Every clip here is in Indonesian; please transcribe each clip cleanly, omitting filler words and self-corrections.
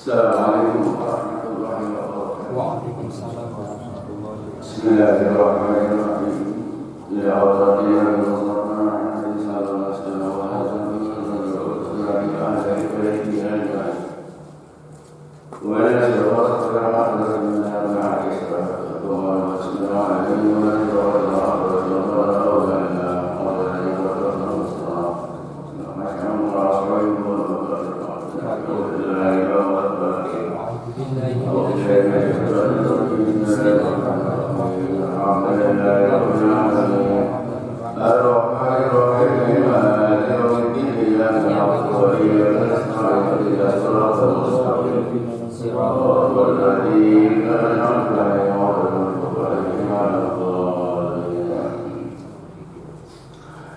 Assalamualaikum warahmatullahi wabarakatuh. Waalaikumsalam warahmatullahi wabarakatuh. Bismillahirrahmanirrahim. Ya Allah ya Allah insyaallah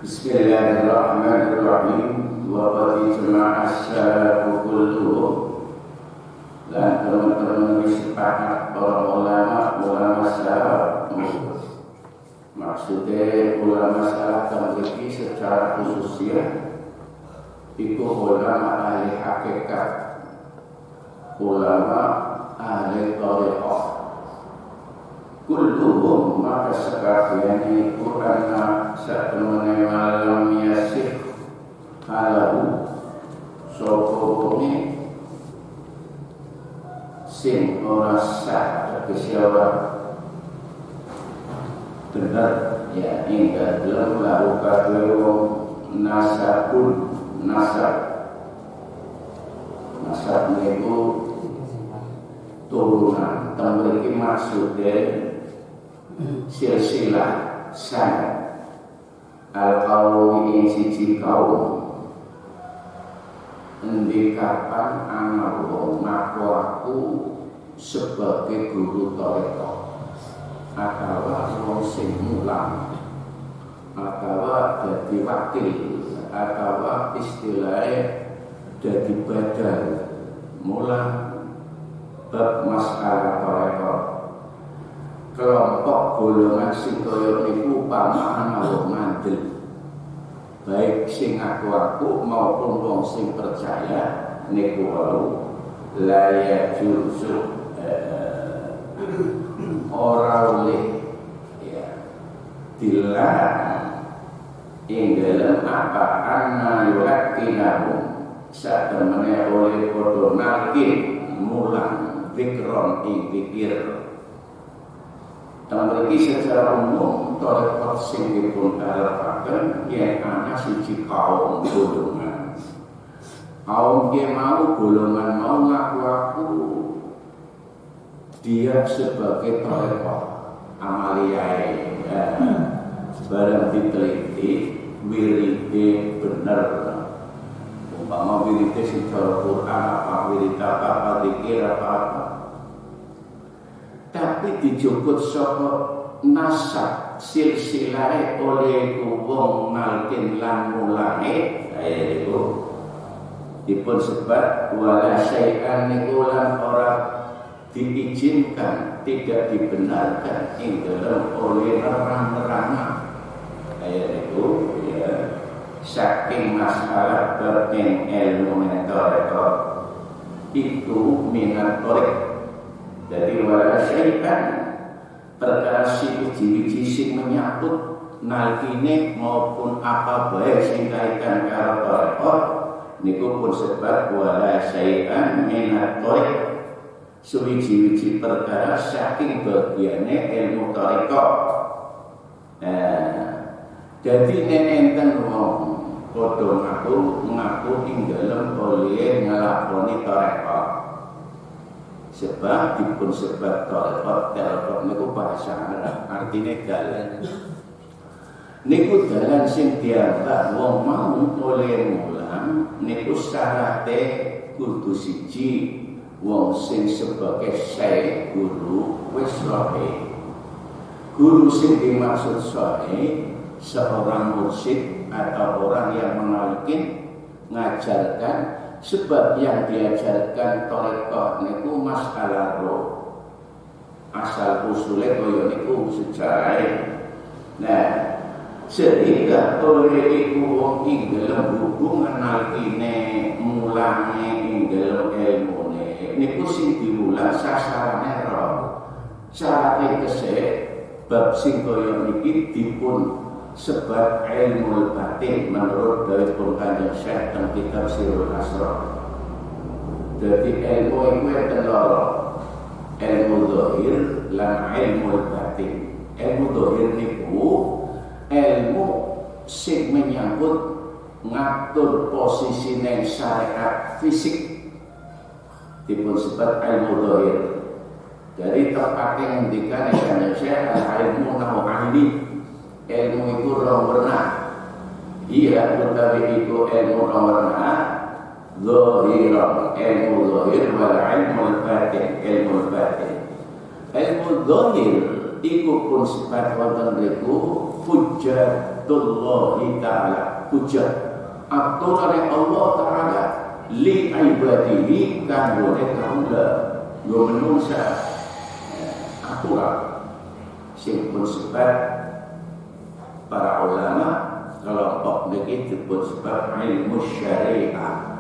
Bismillahirrahmanirrahim. Wa qad jama'a asy-syara'u kulluhum. Dan teman-teman sepakat para ulama salaf. Maksudnya ulama salaf memiliki secara khususnya itu ulama ahli hakikat, ulama ahli thariqah. Kulluhum maka sekabian itu karena satemene malam yasih halahu sopone sing ora sah kesyawa benar ya hingga dalam melakukan nasab itu turunan memiliki maksudnya silsilah sanad al-qawmi siji kaum endi kapan amal ngaku aku sebagai guru thariqah atau wong sing mulang atau dadi wakil atau istilahnya dadi badal mulang bab masalah thariqah kelompok golongan sing kaya niku pamaan mau ngandel baik sing aku maupun wong sing percaya niku la yajuzu ora oleh ya dilarang ing dalem apa anna yuhaqinahum satemene oleh padha nalkin mulang zikron ing pikir. Dan bagi secara umum thariqah sing dipun harapaken yen ana siji kaum golongan. Kaum dia mau golongan mau ngaku dia sebagai thariqah amaliyae ya. Barang diteliti wiride bener. Umpama wiride secara Quran apa wirid apa zikir apa tapi dijuput saka nasab silsilahe oleh wong nalkin lan mulange iku dipun sebat wala syai'an niku lan ora diizinkan tidak dibenarkan ing dalam oleh nerang-nerangan iku ya saking masalah berken ilmu thariqah itu minat thariqah. Jadi wala syai'an perkara siji-siji sing menyangkut nalkine maupun apa bae sing kaitan karo thariqah niku pun sebab wala syai'an minat thariqah suwiji-wiji perkara saking bagiane ilmu thariqah. Jadi enten wong padha ngaku ing dalem oleh nglakoni thariqah. Sebab dipun sebab thariqah niku bahasa Arab artine dalan. Niku dalan sing dianggap wong mau oleh mulang niku syarate kudu siji wong sing sebagai syekh guru wis sahih. Guru sing dimaksud sahih seorang mursyid atau orang yang mengalkin ngajarkan. Sebab yang diajarkan thariqah niku masalah roh. Asal usule kaya niku sejarah. Nah, sehingga oleh iku wong ing dalem hubungan nalkine mulange ing dalem ilmune niku sing diulang sasarane ro. Carane kesek bab sing kaya niki dipun sebab ilmu batin menurut dari Kanjeng Syekh teng kitab Sirrul Asrar. Jadi ilmu iku enten loro. Ilmu zahir lan ilmu batin. Ilmu zahir niku ilmu sing menyangkut ngatur posisine syariat fisik dipun sebut ilmu zahir. Jadi tepatnya ngendikane Kanjeng Syekh ilmu nahu ahli. Ilmu itu rong warna. Iya, utawi itu ilmu rong warna. Zahiran, ilmu zahir wal ilmu batin, ilmu batin. Ilmu zahir iku pun sifat wonten niku hujjatullahi ta'ala, hujjah aturane Allah Ta'ala li ibadihi kanggone kaula yo menungsa aturan sing pun sifat para ulama kelompok niki disebut sebab ilmu syariah.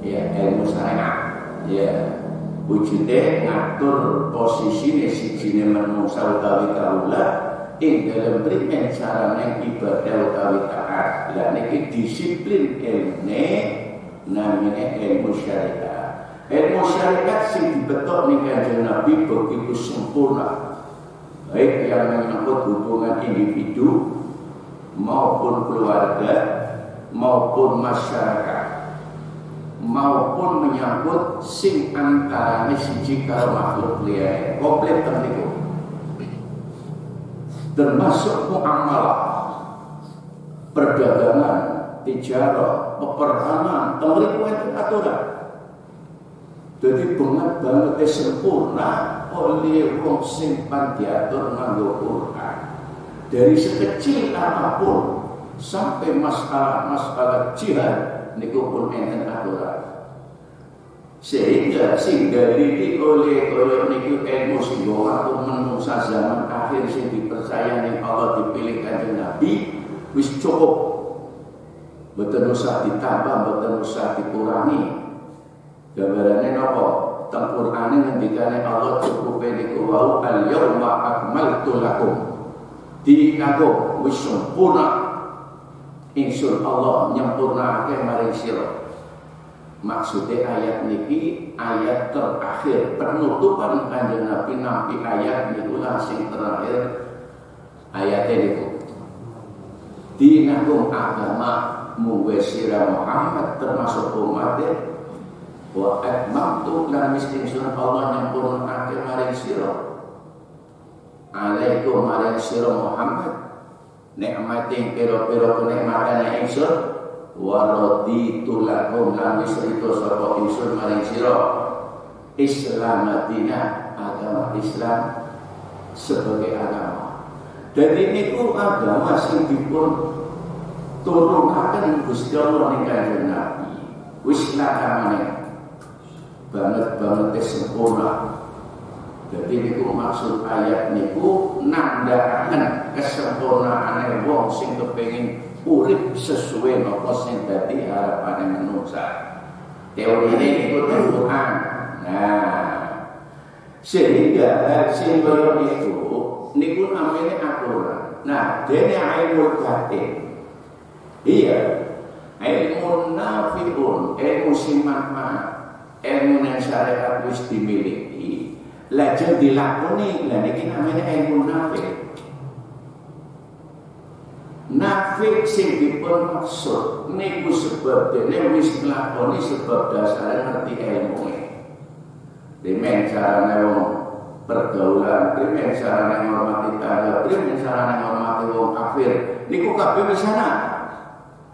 Ya, ilmu syariah. Ya, wujude ngatur posisine sijine manungsa utawi kaula ing dalem primen carane ibadah utawi taat. Lah niki disiplin ilmune namine ilmu syariah. Ilmu syariat sing dibetok ning Kanjeng Nabi begitu sempurna. Baik yang menyangkut hubungan individu maupun keluarga maupun masyarakat maupun menyangkut sing antarane siji karo makhluk liya komplit niku termasuk muamalah perdagangan tijarah peperangan temriku enten aturan jadi banget sempurna oleh wong sing diatur nganggo Quran. Dari sekecil apapun sampai masalah jihad niku pun enten aturan. Sehingga sing dalili oleh niku ilmu sing waktu menungsa zaman akhir sing dipercaya ning Allah dipilih Kanjeng Nabi wis cukup. Mboten usah ditambah, mboten usah dikurangi. Gambarane napa? Teng Qur'ane ngendikane Allah cukup niku wau al-yauma akmaltu lakum. Dinaku wis sempurna. Insyaallah Allah nyempurnake maring sira. Maksudnya ayat niki ayat terakhir penutupan Kanjeng Nabi nampi ayat niku sing terakhir ayat niku. Dinaku agama muwe sira Muhammad termasuk umatnya wa atmamtu lan miskin surah Allah nyempurnake maring sira alaikum maring sira Muhammad nikmating pira-pira kenikmatane ingsun wa raditu lakum lan misrito sapa ingsun maring sira Islam dina agama Islam sebagai agama. Jadi niku agama sing dipun turunaken Gusti Allah ning Kanjeng Nabi wis lakamane banget sempurna. Jadi niku maksud ayat niku nandhaken kesempurnaane wong sing kepengin urip sesuai napa sing dadi harapane manungsa. Teori ini niku Quran. Nah, sehingga sing kaya itu niku namanya aturan. Nah, dene ilmu batin. Iya, ilmu nafiun, ilmu sing manfaat. Ilmu yang syariat wis dimiliki lajeng dilakoni lah niki namanya ilmu nafik. Nafik sing dipun maksud niku sebab dene wis nglakoni sebab dasare ngerti ilmu. Demen carane wong pergaulan, demen carane ngormati tangga, demen carane ngormati wong kafir. Niku kabeh wis ana.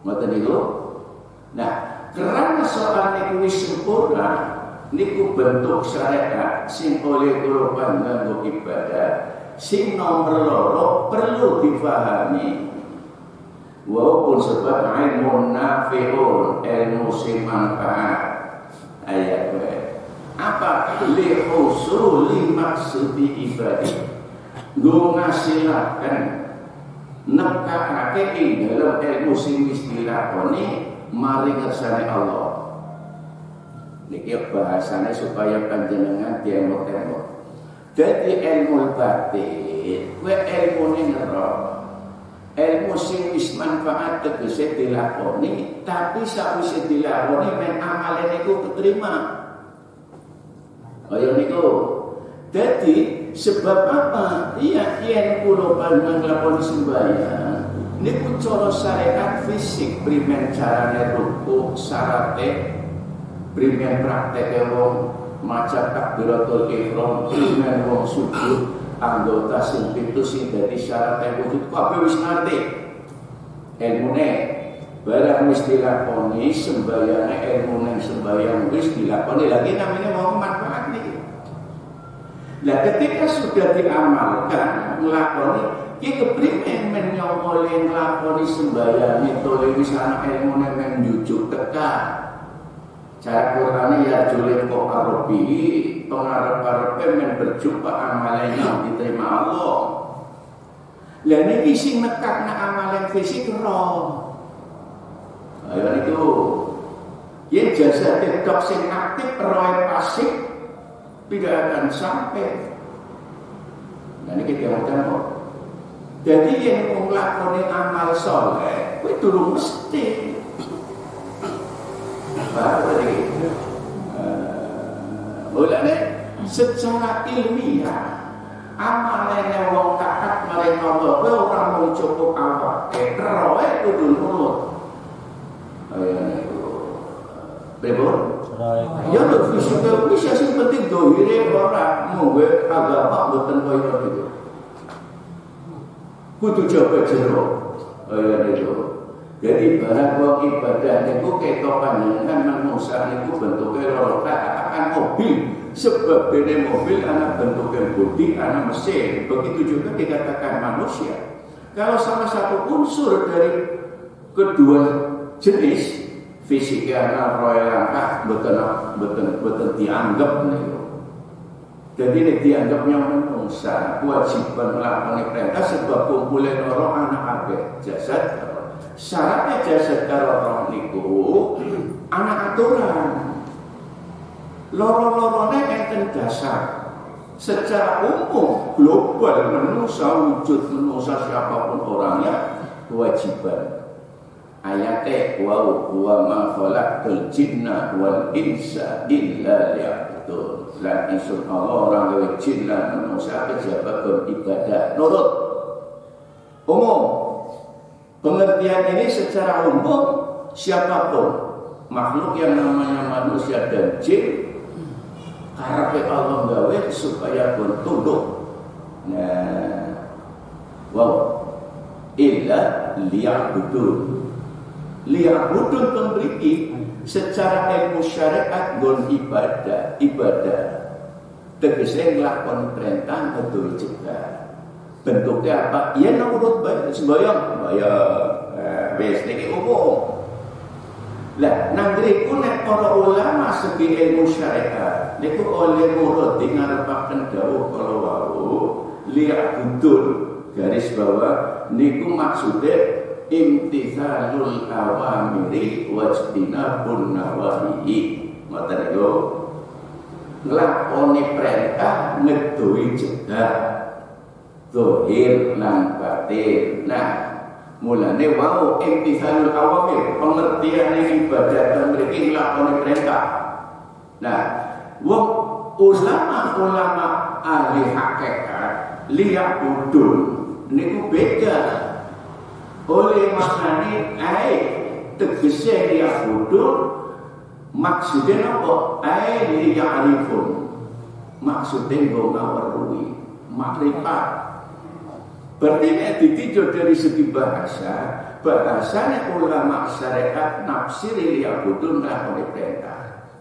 Ngoten niku. Nah, karena soal niku wis sempurna, niku bentuk syariat sing oleh korban nganggo ibadah, sing nomor loro perlu difahami. Walaupun sebab ilmu nafiun, ilmu sing manfaat. Ayat apa? Li husuli maksudi ibadah. Nggo ngasilaken nekake ing dalam ilmu sing wis dilakoni maring ngersane Allah. Niki bahasanya supaya panjenengan diemot-emot. Jadi ilmu batin, kuwi ilmune ngerok. Ilmu sing wis manfaat tegese dilakoni, tapi sawise dilakoni men amale niku keterima. Kaya niku. Jadi sebab apa? Iya, yen kula panjenengan nglakoni sembahyang niku cara syariat fisik primen carane ruku, syarate primen prakteke wong maca takbiratul ihram, primen wong sujud, anggota sing pitu sing dadi syarat wujud kabeh wis ngerti. Ilmune barang wis dilakoni sembayange ilmune sembayang wis dilakoni lagi namanya mau manfaat niki. Lah ketika sudah diamalkan nglakoni iki keprimen men nyongole nglakoni sembayang itu wis ana ilmune men njujuk tekan. Cara Qur'ane ya julil kok arobi pengarep-arepe men berjumpa amalnya diterima Allah. Lah niki sing nekakna amalan fisik roh. Ayo niku. Yen jasa TikTok sing aktif roh pasif tidak akan sampai. Nah niki diamalkan kok. Jadi yang nglakoni amal saleh kuwi durung mesti. Mulane secara ilmiah amalane wong taat marang Allah kuwi ora mung cukup awake, roe kudu nurut. Ayo niku. Pripun? Ya lho fisik kuwi sing penting dohire ora mungwe agama mboten koyo gitu. Kudu jaga jero. Ayo niku. Jadi barang wong ibadah niku ketok panjenengan manungsa niku bentuke loro akan mobil. Sebab dene mobil ana bentuke bodi, ana mesin. Begitu juga dikatakan manusia. Kalau salah satu unsur dari kedua jenis fisiknya ana roe langkah betul dianggap niku. Jadi nek dianggapnya manungsa kewajiban nglakoni perintah sebab kumpule loro ana akeh jasad. Syaratnya jasad karo roh niku ana aturan. Loro-lorone enten dasar. Secara umum global manusia wujud manusia siapapun orangnya kewajiban. Ayate wa ma khalaqtul jinna wal insa illa liya'budun. Lan insun Allah orang gawe jin lan manusia kejaba beribadah nurut. Umum. Pengertian ini secara umum siapapun makhluk yang namanya manusia dan jin karepe Allah gawe supaya pun tunduk. Nah, wow, illa liya'budun. Liya'budun memiliki secara ilmu syariat gon ibadah tegese nglakoni perintah kudu cegah. Bentuknya apa? Ya nurut bae sembayang wis niki umum. Lah nang ngriku nek para ulama segi ilmu syariat niku oleh nurut ngarepaken dawuh kala wau liya'budun garis bawah niku maksude imtithalul awamiri wajtinabun nawahi. Ngoten niku nglakoni perintah ngedohi cegah zahir lan batin. Nah, mulane wau imtithalul awamir pengertian ibadah mriki nglakoni perintah. Nah, wong ulama ahli hakikat liya'budun niku beda. Oleh maknane tegese liya'budun maksudnya apa? Liya'rifun. Maksudnya nggo ngaweruhi makrifat. Berarti nek ditinjau dari segi bahasanya ulama syariat nafsir liya'budun nglakoni perintah.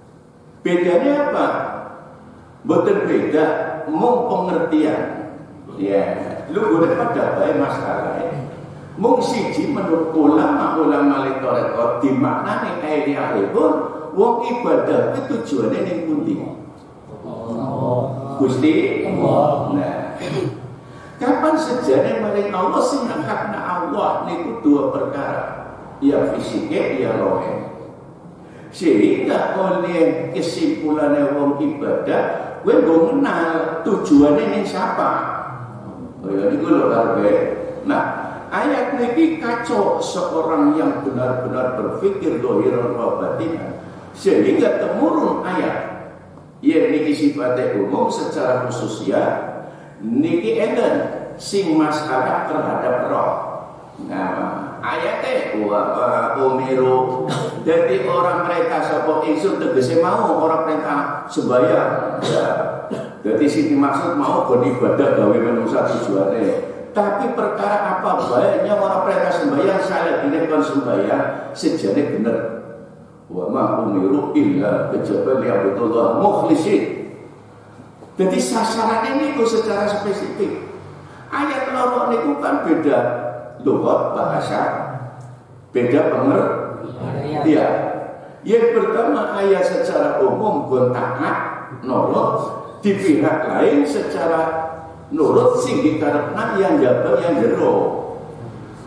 Bedanya apa? Mboten beda, mung pengertian. Ya, lu boleh pada bae masalahnya. Mung siji menurut ulama litoreko dimaknani liya'rifun wong ibadah itu tujuane ning pundi? Gusti Allah. Nah, kapan sejane maring Allah sing ngakakna Allah niku dua perkara, ya fisike ya rohe. Sehingga oleh kesimpulannya wong ibadah, kowe mbok kenal tujuannya ning siapa. Ya niku lho karepe. Nah, ayat niki kacau seorang yang benar-benar berpikir dohiran wa batinan, sehingga temurun ayat yang niki sifatnya umum secara khusus ya niki eden sing masalah terhadap roh. Nah, ayatnya wa umiru jadi orang perintah sapa ingsun tegese mau orang perintah sembahyang ya. Jadi sing dimaksud mau kon ibadah gawe manusa tujuane. Tapi perkara apa baiknya orang perintah sembahyang saya dene kon sembahyang sejane bener. Wa ma umiru illa kejaba liya'budullah mukhlisin. Jadi sasarannya niku secara spesifik. Ayat loro niku kan beda lughat bahasa, beda pengertian. Ya. Yang pertama ayat secara umum gon taat nurut, di pihak lain secara nurut sing dikarepna yang jaba yang jero.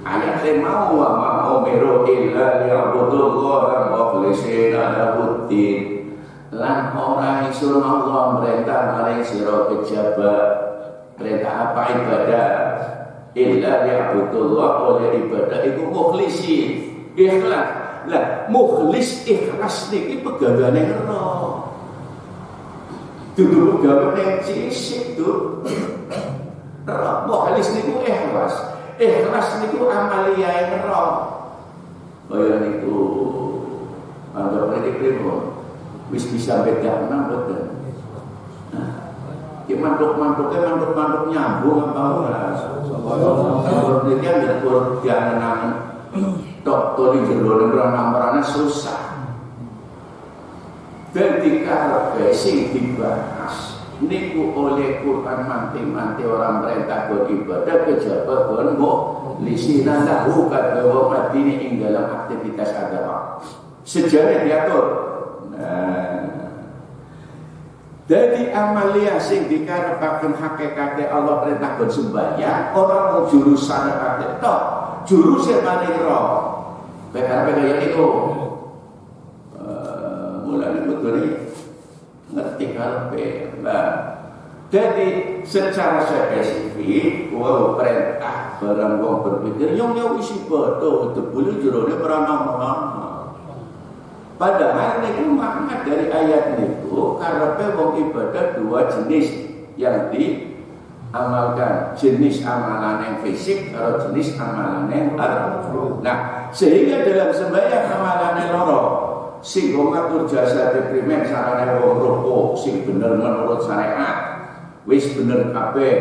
Ayat mau wa ma umiru illa liya'budullah mukhlisina lahuddin. Lan ora isun Allah merintah maring sira kejaba perintah apa ibadah illa liya'budullah oleh ibadah itu mukhlisin ikhlas. Lah mukhlis ikhlas niki pegawene roh. Dudu pegawene sisik tuh. Roh mukhlis niku ikhlas. Ikhlas niku amaliyae roh. Kaya niku anggap pripun wis bisa bedakna mboten. Ki mantuk-mantuknya mantuk nyambung apa ora? Kalau dia kan ngatur diangen-angen tok tori jero ora susah. Dadi karepe sing dibahas niku oleh Quran manti-manti orang perintah beribadah kejaba kon mbok lisina lahu kadwa madine ing dalam aktivitas agama. Sejarah diatur. Jadi amalia sing dikarepaken hakikate Allah perintah kon sembahyang ora mung jurus syariat tok, jurus maring roh. Karepe kaya iku. Mulane betul ngerti karepe. Nah, jadi secara spesifik wa perintah barang wong berpikir yang wis ibadah debule jerone perana-perana. Padahal itu makna dari ayat itu karepe wong ibadah dua jenis yang diamalkan, jenis amalan yang fisik atau jenis amalan yang ruh. Nah, sehingga dalam sembahyang amalan loro sing ngatur jasa primer sarane wong ruku sing bener menurut syariat wis bener kabeh,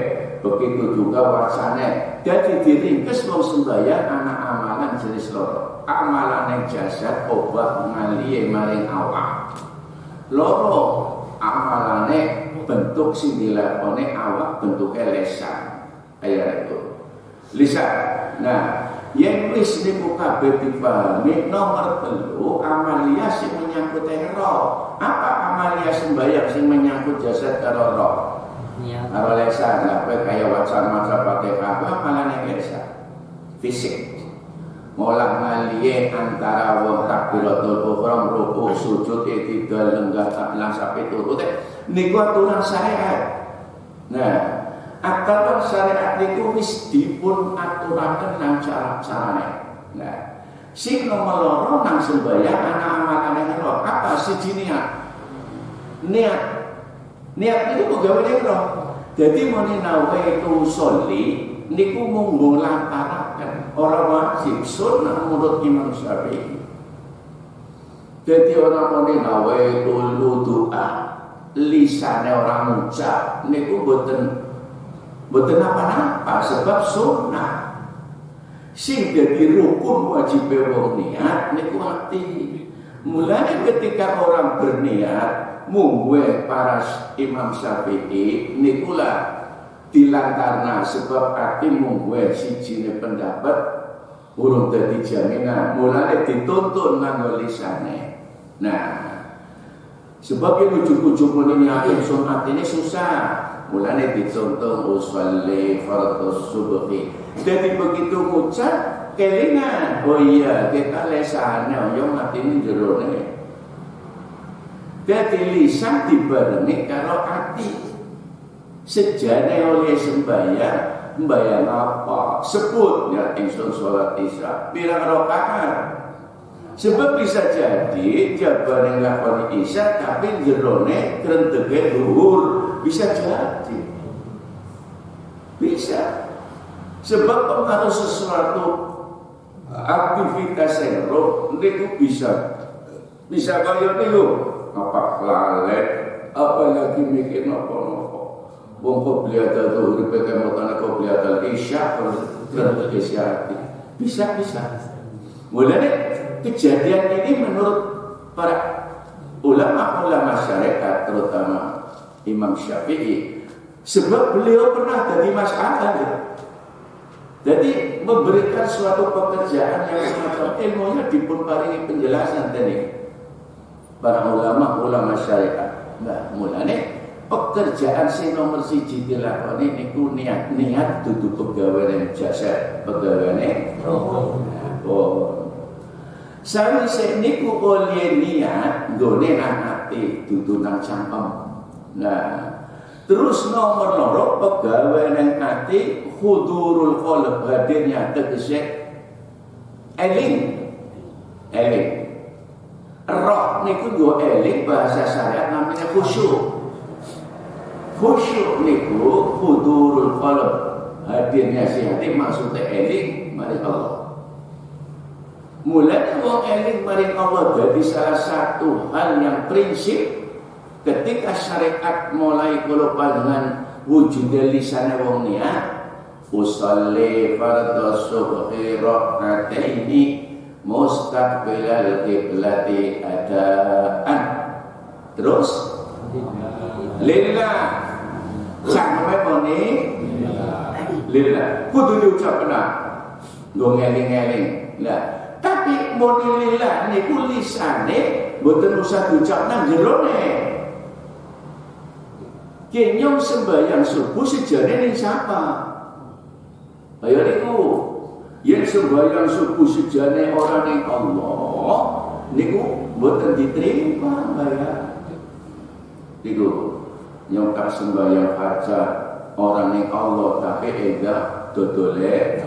begitu juga wasane. Jadi diringkes wong sembahyang anak amalan jenis loro. Amalan yang jasad obat ngaliye maring awak. Loro amalane bentuk sing dilakone awak bentuke lisan. Kaya itu. Lisan. Nah, yen wis niku kabeh dipahami nomor 3 amalia sing menyangkut roh. Apa amalia sembahyang sing menyangkut jasad karo roh? Ya. Karo lisan, apa kaya wacan-wacan pakai amalan yang lisan. Fisik. Molah ngaliye antara wong takbiratul ihram ruku sujud i'tidal lenggah lan sampai turut niku aturan syariat. Nah, aturan syariat niku wis dipun aturaken nang cara-carane. Nah, sing nomor loro nang sembahyang ana amalane roh. Apa siji niat? Niat itu pegawene roh. Jadi muni nawaitu sholli niku mung nglantaraken ora wajib sunah menurut Imam Syafi'i. Jadi orang muni nawaitul wudu'a lisane orang ngucap niku boten apa-apa sebab sunah. Sing dadi rukun wajib wong niat niku ati. Mulane ketika orang berniat mungguh para Imam Syafi'i nikulah dilantarna sebab ati mungguh sijine pendapat urung dadi jaminan mulane dituntun nganggo lisane. Nah, sebab yang ujuk-ujuk muni niatin sunat ini susah, mulane dituntun usolli fardhu subhi. Jadi begitu ngucap kelingan, oh iya kita lesane yo matine jerone Dadi lisan dibarengi karo ati. Sejane oleh sembahyang, mbayang apa? Sebut ya ingsun salat Isya pirang rakaat. Sebab bisa jadi jabane nglakoni Isya tapi jerone krentege dhuwur, bisa jadi. Bisa. Sebab pengaruh sesuatu aktivitas yang roh niku bisa kaya niku apa lalet apalagi mikir napa-napa wong kok bliata dhuwur peke motane kok bliata Isya krentege Isya bisa mulane kejadian ini menurut para ulama syariat terutama Imam Syafi'i sebab beliau pernah jadi masalah ya. Jadi memberikan suatu pekerjaan yang semacam ilmunya dipun paringi penjelasan tadi para ulama syariat. Nah, mulane pekerjaan sing nomor 1 dilakoni niku niat dudu pegaweane jasa, pegaweane roh. Sawise niku oleh niat nggone nang ati dudu nang cangkem. Nah, terus nomor loro pegaweane ati hudurul qalb hadirnya tegese eling. Roh niku go eling bahasa syariat namanya khusyuk. Khusyuk niku hudurul qalb hadirnya si hati maksudnya eling mari Allah. Mulai wong eling maring Allah jadi salah satu hal yang prinsip ketika syariat mulai kula panjenengan wujude lisane wong niat usolli fardhu subhi rak'ataini mustaqbilal qiblati adaan terus lillah sampai moni lillah kudu diucapna nggo ngeling-eling lah. Tapi monilillah niku lisane mboten usah diucapna jerone. Kenyong sembahyang subuh sejane ning sapa? Ayo niku. Yen sembahyang subuh sejane ora ning Allah, niku mboten diterima bayar. Niku nyongkak sembahyang hajat orang ning Allah tapi ega dodole.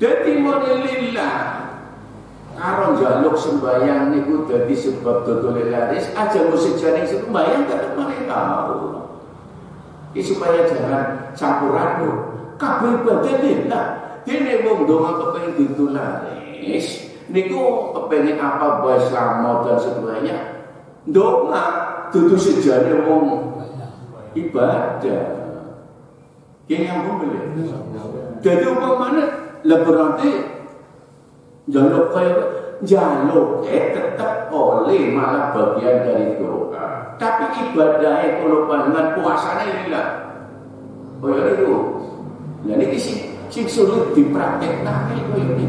Dadi monilillah karo njaluk sembahyang niku dadi sebab dodole laris aja mesti jane sembahyang tetep mereka. Iki supaya jangan campur aduk. Kabeh ibadah lillah. Dene wong donga kepengin ditularis niku kepengin apa bae selamat dan sebagainya. Donga dudu sejane wong ibadah. Ki nyambung beli. Dadi umpamane lah berarti jaluk tetap oleh malah bagian dari doa. Tapi ibadahnya kalau panjenengan puasanya lillah. Oh ya itu. Nah ini sing sulit dipraktekkan itu ini.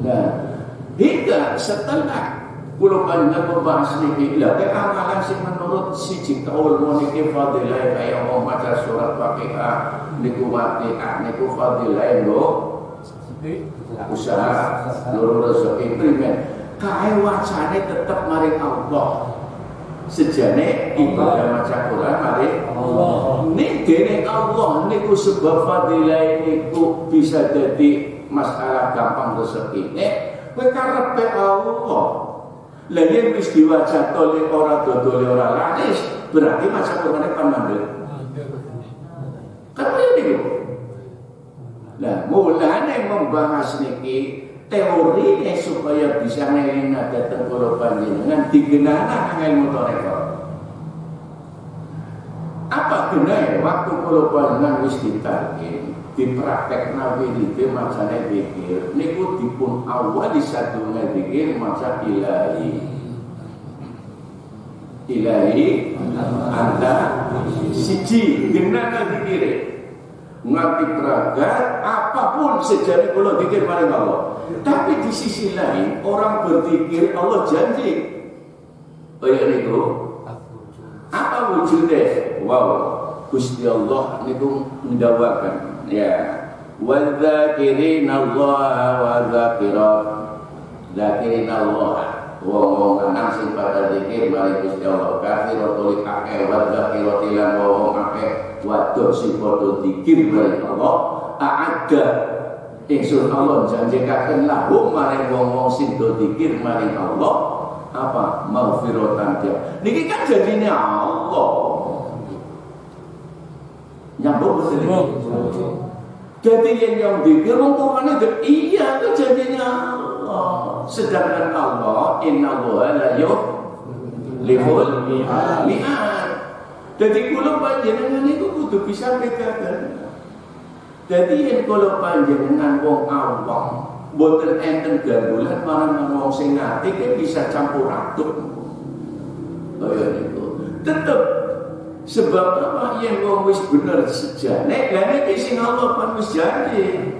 Nah hingga setelah kalau panjenengan membahas niki lah amalan sing menurut siji kaul niki fadilah kaya mau maca surat Fatihah niku Fatihah niku fadilah lho usaha loro rezeki primen kae wacane tetep maring Allah sejane ibadah maca Quran maring Allah ning dene Allah niku sebab fadilah niku bisa jadi masalah gampang rezekine kowe karepe Allah. Lah yen wis diwaca oleh ora dodole ora laris, berarti maca Qur'ane kan mandek. Kan niku. Lah mulane membahas niki teorine supaya bisa ngeling dhateng kula panjenengan digenana ilmu tarekat. Apa genahe waktu kula panjenengan wis ditarkin dipraktekna wiride macane zikir niku dipun awali sadurunge zikir maca ilahi anta siji genana zikire nganti pragat apapun sejane kula zikir maring Allah. Tapi di sisi lain orang berzikir Allah janji kaya niku apa wujudnya? Wow, Gusti Allah niku ndawakan ya wadzakirina Allah wa zakirat zakirin Allah wong lanang sing pada zikir mari Gusti Allah kathiratul akeh wa dzakiratilan wong akeh wadon sing padha zikir mari Allah a'adda ingsun Allah janjikaken lahum mari wong-wong sing do zikir mari Allah apa maghfiratan dia niki kan janjine Allah nyambung betul jadi yang zikir wong Qur'ane iya itu janjinya Allah sedangkan Allah innallaha la yukhliful mi'ad jadi kula panjenengan niku kudu bisa bedakan jadi yen kula panjenengan wong awam boten enten gandulan marang wong sing ngerti ki bisa campur aduk kaya niku tetep sebab apa yang wong wis bener sejane lha nek sing Allah pan wis janji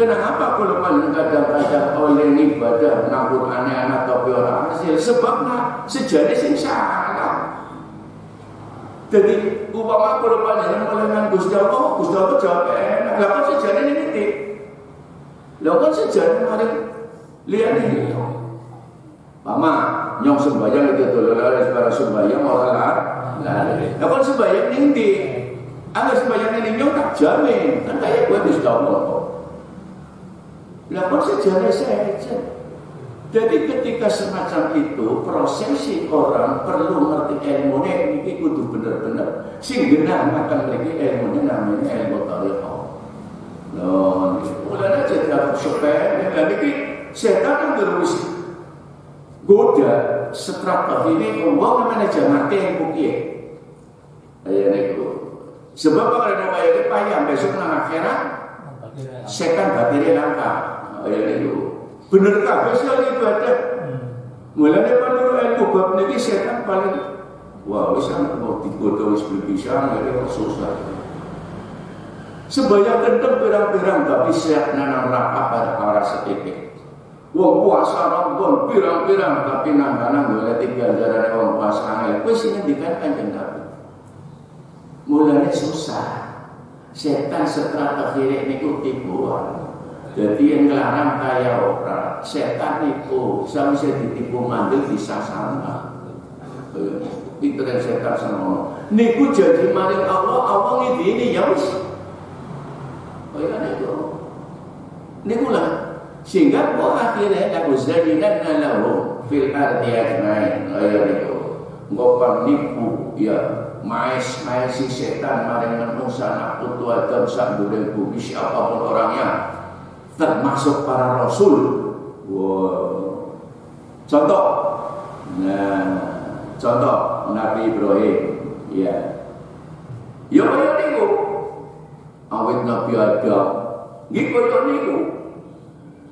kenapa kalau kadang-kadang oleh ibadah nabur aneh-aneh tapi ora hasil sebabnya sejane sing salah jadi upama kalau panjenengan oleh Gusti Allah jawab enak lha kok sejane niki lha kok sejane mari liyane Mama nyong sembahyang itu tolong para sembahyang ora lah kan sembahyang ning ndi ana sembahyang ning nyong tak jamin kan kaya kowe wis ngomong lah kok sejane saja jadi ketika semacam itu prosesi orang perlu ngerti ilmu niki kudu bener-bener sing genah akan mriki ilmu namanya ilmu thariqah lho mulane jadi supaya niki setan terus goda strategi ini wong namanya jangan tempo kiye ya niku sebab kalau ada itu payah besok nang akhirat setan batine langka ya niku bener kabeh sekali ibadah mulane panuru ilmu bab niki setan paling wah wis mau digoda wis bisa ngene susah sebanyak kentem pirang-pirang tapi siap nanang neraka pada arah setitik wong puasa Ramadan pirang-pirang tapi nang-nang golek ganjaran wong puasa angel wis ngendikan Kanjeng Nabi mulanya susah setan strategi niku tipuan jadi yang ngelarang kaya orang setan niku sama saya ditipu mandil bisa sama itu yang setan sama niku jadi maring Allah ngidini ya wis niku lah sehingga kok akhirnya aku zadinan lahu fil ardi ajmain ayo niku ngopang nipu ya maes-maesi setan maring manusia anak putu Adam sak durung bumi siapapun orangnya termasuk para rasul wow. Contoh Nabi Ibrahim ya kaya niku awit Nabi Adam nggih kaya niku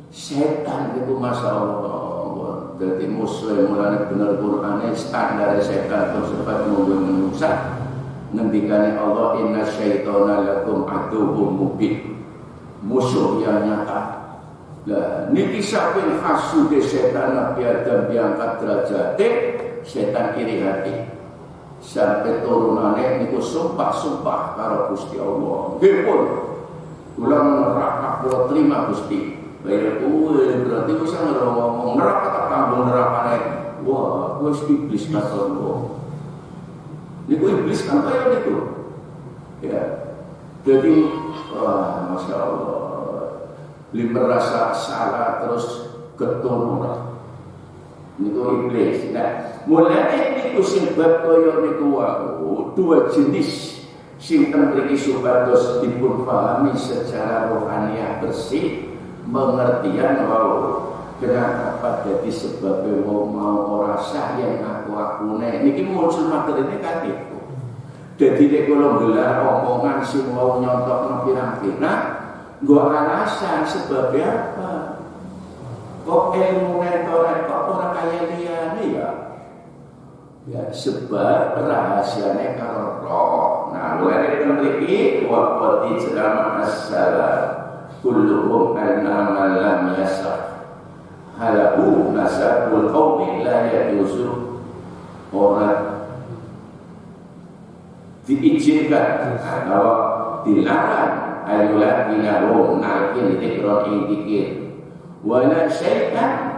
setan itu Masya Allah jadi muslim mulai benar Qur'annya standar setan tersebut mungkin manusia ngendikane Allah inna syaitana lakum aduwwum mubin musuh yang nyata lah niki saking hasude setan Nabi Adam diangkat derajate setan iri hati sampai turunane niku sumpah-sumpah karo Gusti Allah nggih pun kula neraka kula terima Gusti bayar berarti bisa ngomong neraka tak kambung neraka naik wah gue iblis kata lo ini gue iblis kan kayak gitu ya jadi wah Masya Allah li merasa salah terus keturunan ini gue iblis nah mulai itu sebab koyo niku dua jenis sing mriki supados dipun pahami secara rohaniah bersih pengertian bahwa kenapa jadi sebabnya mau ora sah yang aku-akune niki muncul materine kan itu jadi nek kula gelar omongan sing mau nyontokno pirang-pirang nggo alasan sebabnya apa kok ilmu kok ora kaya liyane ya sebab rahasiane karo roh nah lha nek mriki wa qad ijrama as-salat kulluhum annama lam yasah halahu nasabul qawmi la yajuzu orang diizinkan atau dilarang ayulah binahum nalkin dikron indikir wala syaitan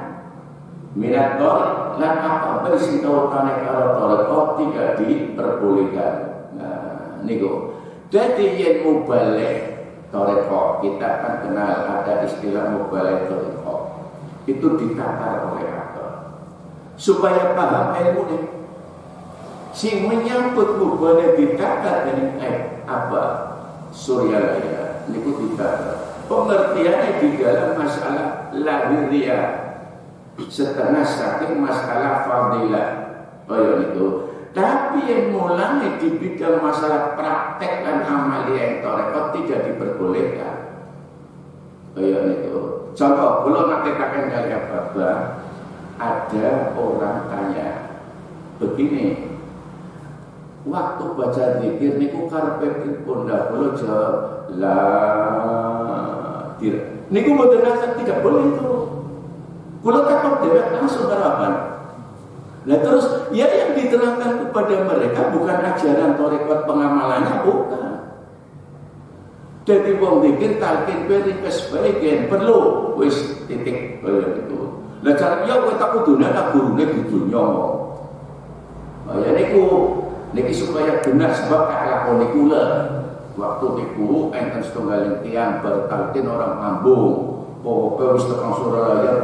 minat tarik lan apa sing kautane karo tarekah tidak diperbolehkan. Nah niku dadi yen mubalek tarekah kita kan kenal ada istilah mubalek tarekah itu ditata oleh apa supaya paham ilmu ini sing menyambut mubalek ditata dengan apa suryalaya niku ditata pengertiannya di dalam masalah lahiriah setengah saking masalah fadilah itu. Tapi yang mulai di bidang masalah praktek dan amalia yang tarekah tidak diperbolehkan. Itu. Contoh, kalau nanti kakek kali apa ada orang tanya begini, waktu baca zikir niku karepe pripun dah kula jawab la tidak. Niku mboten tidak boleh itu. Kula takut dewek langsung harapan. Nah terus ya yang diterangkan kepada mereka bukan ajaran tarekat pengamalannya, bukan. Jadi wong zikir talqin ringkes bagian perlu wis titik itu. Lah cara ya kowe tak kudune tak gurune dunya. Ya niki supaya benar sebab lakon niku lho. Waktu niku enten setunggaling tiyang bertalqin orang Ambung. Pokoke wis tekan Surabaya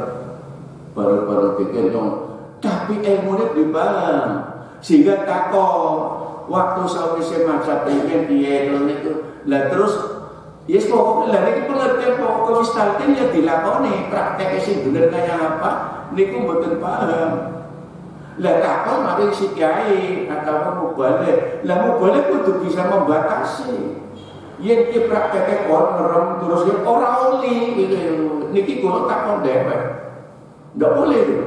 baru-baru pikir dong. Tapi ilmunya dibang sehingga takut waktu saya maca pengen piye itu lah terus yes pokoknya lah ini pengertian pokoknya mistalkin ya dilakoni praktek sing bener kayak apa niku mboten paham lah takut mari si kiai atau mubalek lah mubalek kudu bisa membatasi yen ki prakteknya kon merem terus ya ora oli gitu niki kula takon dhewe ndak boleh itu.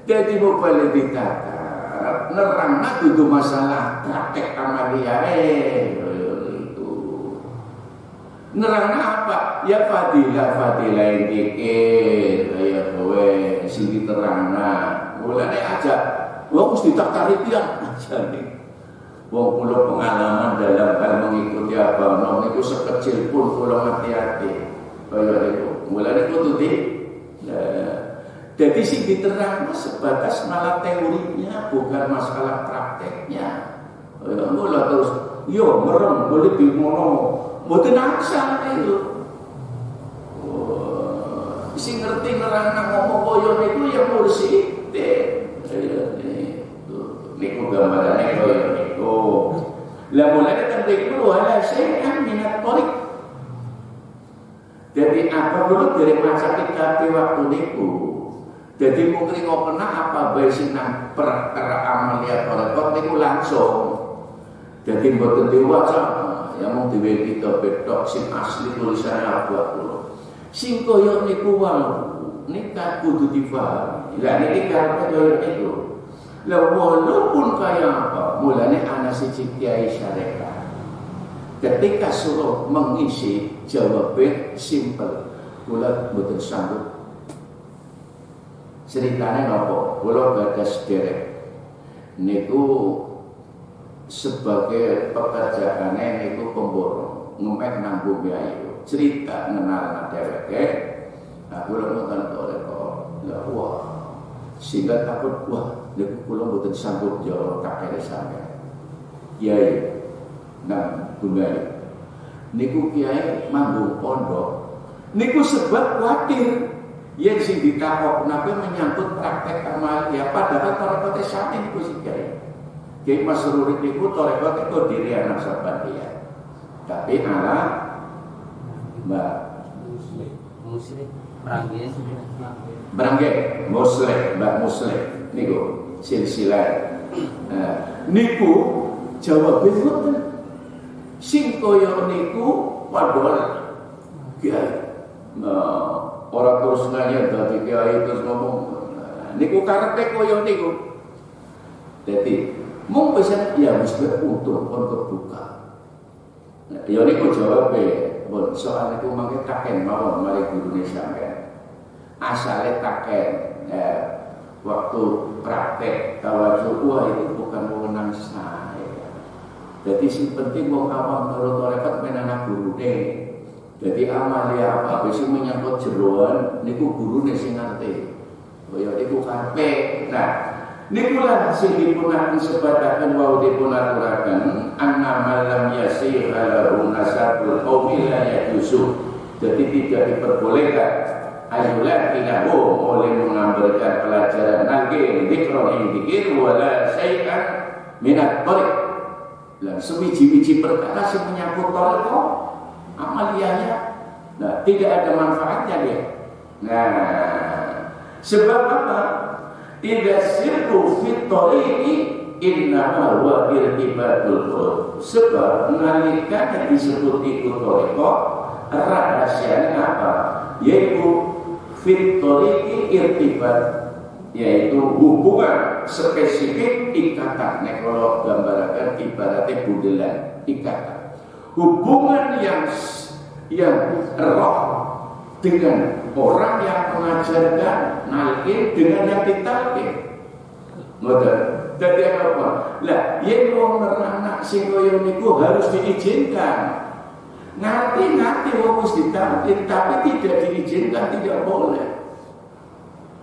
Jadi boleh ditata nerangna dudu masalah praktek amalia itu nerangna apa ya fadilah yang dikit ya kowe sing diterangna mulane aja wong mesti tak taripian aja nih wong kula pengalaman dalam hal mengikuti abang niku sekecil pun kula hati-hati kaya niku mulane kudu jadi sing diterangkan sebatas malah teorinya bukan masalah prakteknya. Mula terus, yo merem boleh bimono, mboten asal itu. Sing ngerti nerangna ngomong koyo niku ya mursyid. Niku gambarane koyo niku. Lah mulane kan niku wala syai'an minat tarik. Jadi apa dulu dari maca kitab waktu niku. Jadi mungkin kok kena apa bae sing nang perkara amalia tarekah niku langsung. Jadi mboten diwaca ya mung diwe kita betok sing asli tulisane apa kula. Sing koyo niku wae nika kudu difahami. Lah niki karepe koyo niku. Lah walaupun kaya apa mulane ana siji kiai syariah. Ketika suruh mengisi jawaban simpel kula mboten sanggup. Ceritanya nopo, kula gadas derek niku sebagai pekerjaannya niku pemborong ngemek nang bumi ayu cerita ngenal dheweke kula ngoten tarekah wah sehingga takut wah niku kula mboten sanggup jawab kakek sampeyan kiai nang bumi ayu niku kiai manggung pondok niku sebab kuatir yang sing ditakok kenapa menyangkut praktek amalia padahal tarekat sami niku sing kiai Mas Rurik niku tarekat diri anak Sabandia tapi ala Mbak Muslim Brangge Mbak Muslim niku silsilah niku jawab betul sing koyo niku padahal kiai orang terus nanya dari kiai terus ngomong niku karepe koyo niku jadi mung bisa ya mesti untung pun kebuka ya niku jawabe bon soal niku mangke taken mawon mari gurune sampean asale taken waktu praktek tawadhu itu bukan wewenang saya jadi sing penting wong awam nurut tarekat menawa gurune. Jadi amalia apa sing menyangkut jeroan niku gurune sing ngerti. kaya niku karepe. Nah, nikulah sing dipunaken sebataken wau dipunaturaken annama lam yasih lahu nasabul qaumi la yajuzu. Jadi tidak diperbolehkan ayulah ilahu oleh mengambilkan pelajaran nagih dikron ing dikir wala syai'an minat tariq. Lah sewiji-wiji perkara sing menyangkut tariq amaliyahnya, nah tidak ada manfaatnya dia. Nah, sebab apa? Idza sirtu fit tariqi innama huwa irtibatul qulub. Sebab nalika disebut itu tariq, rahasianya apa? Yaitu fit tariqi irtibat, yaitu hubungan spesifik ikatan. Nek kalau gambarkan ibaratnya budelan ikatan. Hubungan yang roh dengan orang yang mengajarkan nalkin dengan yang ditalkin. Ngoten. Dadi apa? Lah, yen wong anak sing kaya niku harus diizinkan. Ngerti wong wis ditalkin tapi tidak diizinkan, tidak boleh.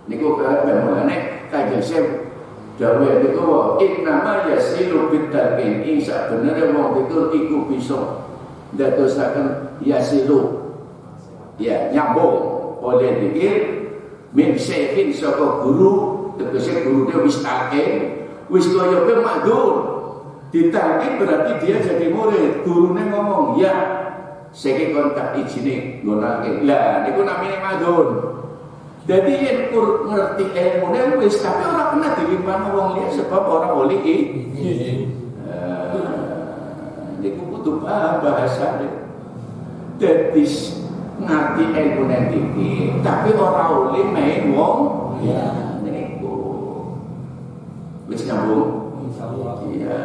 Niku mulane Kanjeng Syekh dawuh niku innama yasilu bitalkin. Isa bener wong iku bisa ndadosaken yasilu, ya nyambung oleh dikir min syekhin saka guru, tegese gurune wis talkin, wis kaya pe makdur. Ditalkin berarti dia jadi murid. Gurune ngomong, "Ya, seki kontak izine ngonake." Lah niku namine makdur. Jadi yen ngerti ilmune wis tapi ora kena dilimpahno wong liya sebab ora oleh iki. Niku kudu bahasane. Dadi ngerti ilmune iki tapi ora oleh main wong liya. Niku wis nyambung. Insyaallah. Iya,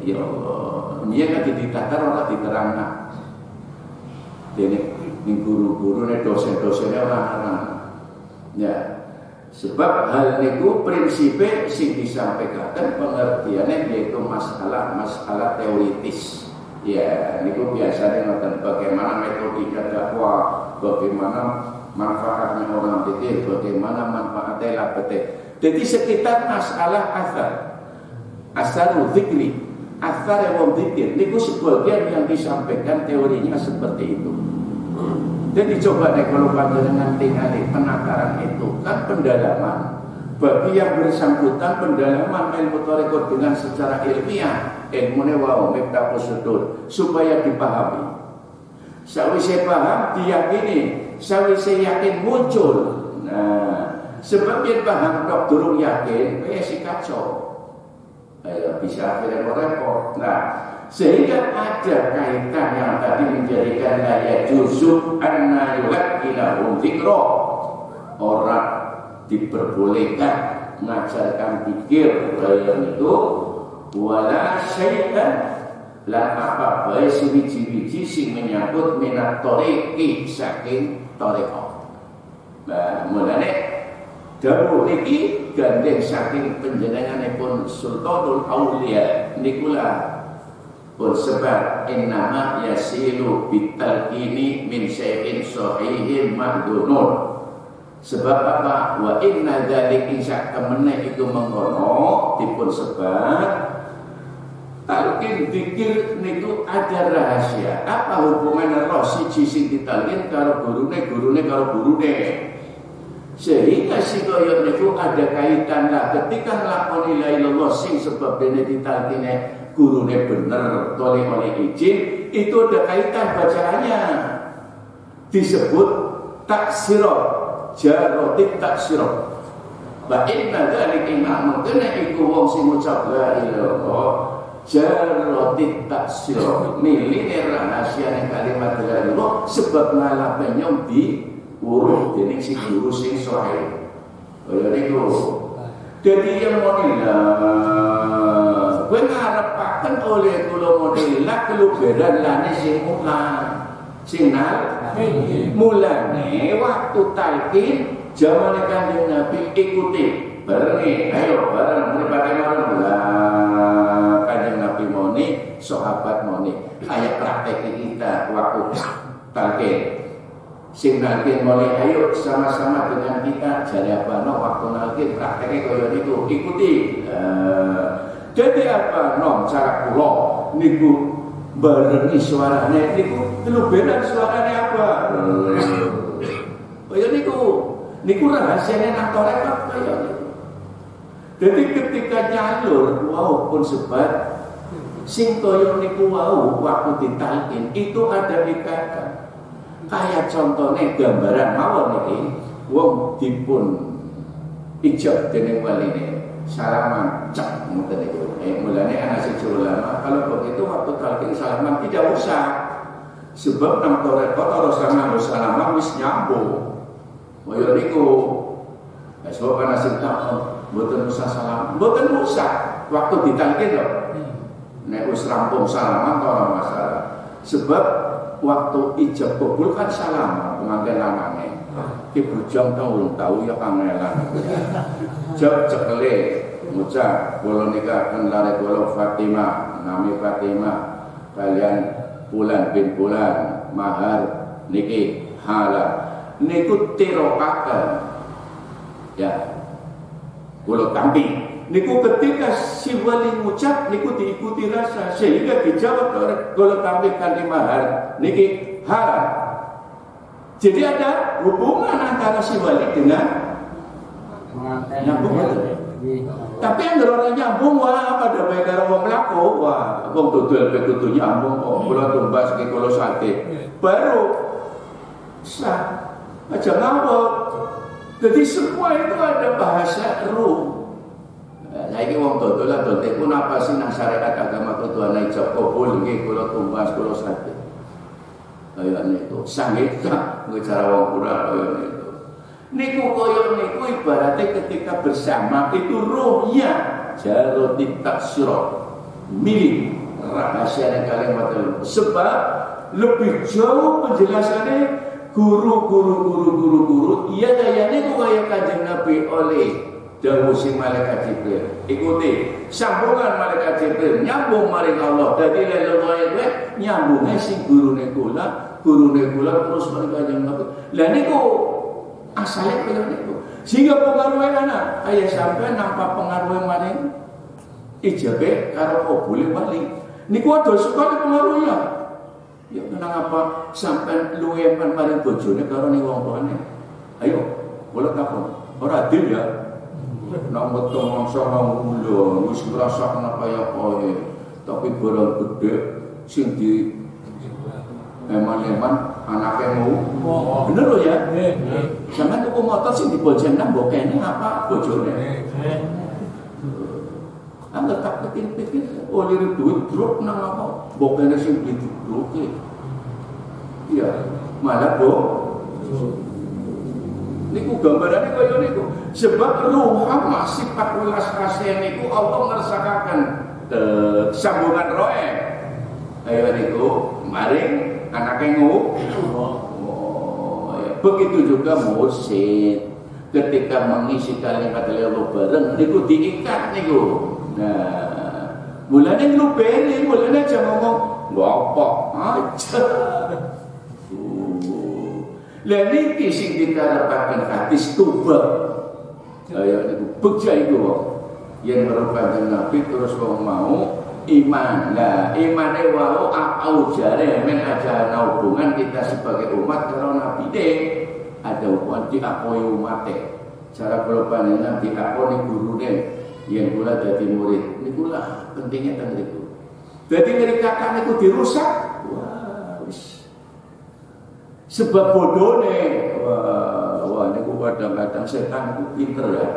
ya Allah. Nya kan ditatar ora diterangna. Dene ning guru-gurune dosen-dosene ora. Ya, sebab hal niku prinsipe sing disampaikan pengertiannya yaitu masalah teoritis. Ya, niku biasanya ngoten bagaimana metodika dakwah, bagaimana manfaatnya orang pikir, bagaimana manfaatnya labete. Jadi sekitar masalah asarul zikri, asar wong zikir niku sebagian yang disampaikan teorinya seperti itu. Jadi coba deh kalau panjenengan tinggali penataran itu kan pendalaman bagi yang bersangkutan, pendalaman ilmu tarekat dengan secara ilmiah, ilmune wau miftahus sudur supaya dipahami. Sawise paham diyakini, sawise yakin muncul. Nah, sebab yen paham tok durung yakin, si kacau. Bisa akhirnya repot. Nah, sehingga ada kaitan yang tadi menjadikan la yajuzu anna yulaqinahum dzikra. Orang diperbolehkan mengajarkan pikir dalam itu wala syai'an la apa bae siji-siji sing menyangkut minat tariqi saking tarekat. Nah, mulane dawuh iki gandeng saking panjenenganipun Sultanul Auliya nikulah pun sebab innama yasilu bitalqini min syai'in sahihin ma'dunun. Sebab apa? Wa inna dzalik insya temene iku mengkono dipun sebab talqin zikir niku ada rahasia. Apa hubungan roh siji sing ditalqin karo gurune karo gurune? Sehingga si kaya niku ada kaitan lah ketika nglakoni la ilaha illallah sing sebab dene ditalqine gurune bener toleh oleh izin, itu ada kaitan bacaannya disebut taksirat jarotik taksirat. Wa inna dzalika imam kena iku wong sing ngucap la ilaha illallah jarotik taksirat miline rahasiane kalimat la ilaha illallah sebab ngalape nyom di urut dening si guru sing sahih. Kaya niku. Dadi yang modillah kowe ngarepaken oleh kula modillah keluberan lane sing mulan sing mulane waktu talqin zaman Kanjeng Nabi ikuti bareng ayo bareng mripate marang Kanjeng Nabi moni sahabat moni aya praktek kita waktu talqin sing nalkin mulai ayo sama-sama dengan kita jari apa no waktu nalkin prakteknya kaya niku ikuti. Jadi apa no cara kula niku barengi suarane niku kelubenan suarane apa? Kaya niku rahasianya nang tarekat kaya niku. Jadi ketika nyalur walaupun sebab sing kaya niku wau waktu ditalkin itu ada ikatan. Kayak contohnya gambaran mawon niki wong dipun ijab dening waline salaman cak ngoten niku. Mulane ana siji ulama kalau begitu waktu talkin salaman tidak usah. Sebab nang tarekat ora sama salaman wis nyambung. Kaya niku. Sebab ana sing takon mboten usah salam, mboten usah waktu ditalkin lho. Nek wis rampung salaman ora masalah. Sebab waktu ijab kabul kan salam pengantin lanange. Ki bujang ta urung tau ya kangelan. Jab cekele ngucap kula nikahaken lare kula Fatimah, nami Fatimah kalian Bulan bin Bulan mahar niki halal. Niku tirokaken. Ya. Kula tampi niku ketika si wali ngucap niku diikuti rasa sehingga dijawab oleh kula tampi kanthi mahar niki halal. Jadi ada hubungan antara si wali dengan nyambung. Tapi yang orang nyambung wah pada baik karo wong mlaku wah wong dodol pe kudu nyambung kok kula tumbas iki kula sate baru sah aja ngawur. Jadi semua itu ada bahasa ruh. Nah, ini wong dodolan dotek pun apa sih nang syariat agama kudu ana ijab kabul nggih kula tumbas kula sate. Kaya niku sangit nggo cara wong pura kaya niku. Niku kaya niku ibaratnya ketika bersama itu ruhnya jarotit taksira milik rahasia kalimat sebab lebih jauh penjelasannya guru iya dayane kok kaya Kanjeng Nabi oleh dawuh sing malaikat Jibril. Ikuti sambungan malaikat Jibril nyambung maring Allah. Dadi leloloe nyambunge sing gurune kula terus maring Kanjeng Nabi. Lah niku asale kaya niku. Sehingga pengaruhe ana kaya sampean nampak pengaruhe maring ijabe karo kabule wali. Niku ada sekali pengaruhnya. Ya kenang apa sampai luwe pan paring bojone karo ning wong tuane. Ayo, kula takon. Ora adil ya. Nek metu mangsa ngulu wis ngrasa kenapa ya koe. Tapi barang gede sing di eman-eman anake mau. Bener lho ya? Nggih. Sampeyan tuku motor sing dibojen nang mbok kene apa bojone? Anda tak pikir-pikir oleh duit drop nang apa? Bokene sing didruke. Iya, malah niku gambarane kaya niku. Sebab ruhama sifat welas kasih niku Allah ngersakaken sambungan roe. Ayo niku maring anake ngono. Oh, ya. Begitu juga mursyid ketika mengisi kalimat Allah bareng niku diikat niku. Nah, mulane nglubeni, mulane aja ngomong ngopok aja. Lah niki sing dikarepaken hadis tobat. Kaya niku begja iku wong. Yen merupakan Nabi terus wong mau iman. Lah imane wau aujare men aja ana hubungan kita sebagai umat karo Nabi ada hubungan diakoni umate. Cara kula panjenengan diakoni gurune. Yang kula dadi murid niku lah pentingnya teng niku. Dadi ngrikatan niku dirusak. Wah, wis. Sebab bodone wah niku kadang-kadang setan niku pinter ya.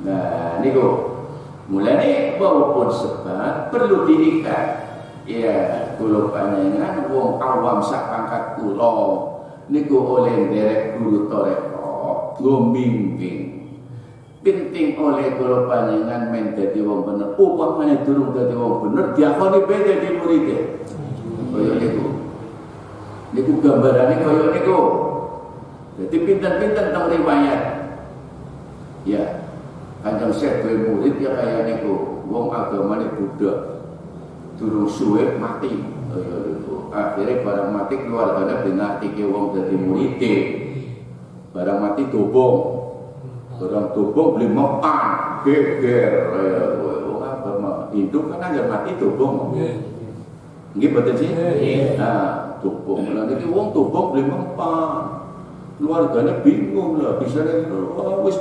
Nah, niku mulane walaupun sebab perlu diikat. Ya, kula panjenengan wong awam sak pangkat kula niku oleh nderek guru tarekat ngombimbing. Penting oleh kula panjenengan men dadi wong bener. Upamane durung dadi wong bener, diakoni bae dadi murid. Kaya niku. Niku gambarane kaya niku. Dadi pinten-pinten teng riwayat. Ya. Kanjeng Syekh duwe murid ya kaya niku. Wong agamane Buddha. Durung suwe mati. Akhirnya barang mati keluarganya binati ke wong dadi muridé. Barang mati dobong. Barang dobong beli makan, geger. Wong apa mah hidup kan aja mati dobong. Nggih betul sih? Nah, dobong. Lah niki wong dobong beli makan. Keluarganya bingung lah, bisa wis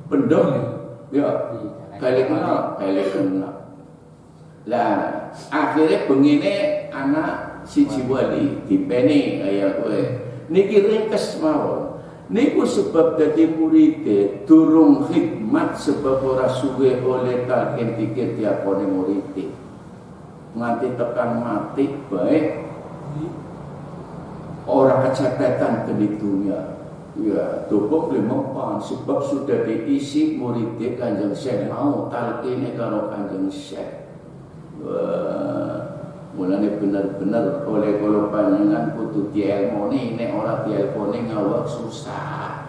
pendem. Ya, kayak kena. Lah, akhirnya bengine anak siji wali dipeni kaya kowe. Niki ringkes mawon. Niku sebab dadi murid durung khidmat sebab ora suwe oleh talqin dikir diakoni murid. Nganti tekan mati baik orang kecatatan ke dunia. Ya, dobok mempan sebab sudah diisi murid Kanjeng Syekh mau talqine karo Kanjeng Syekh. Mulane bener-bener oleh kula panjenengan kudu dielmoni, nek ora dielmoni ngawak susah.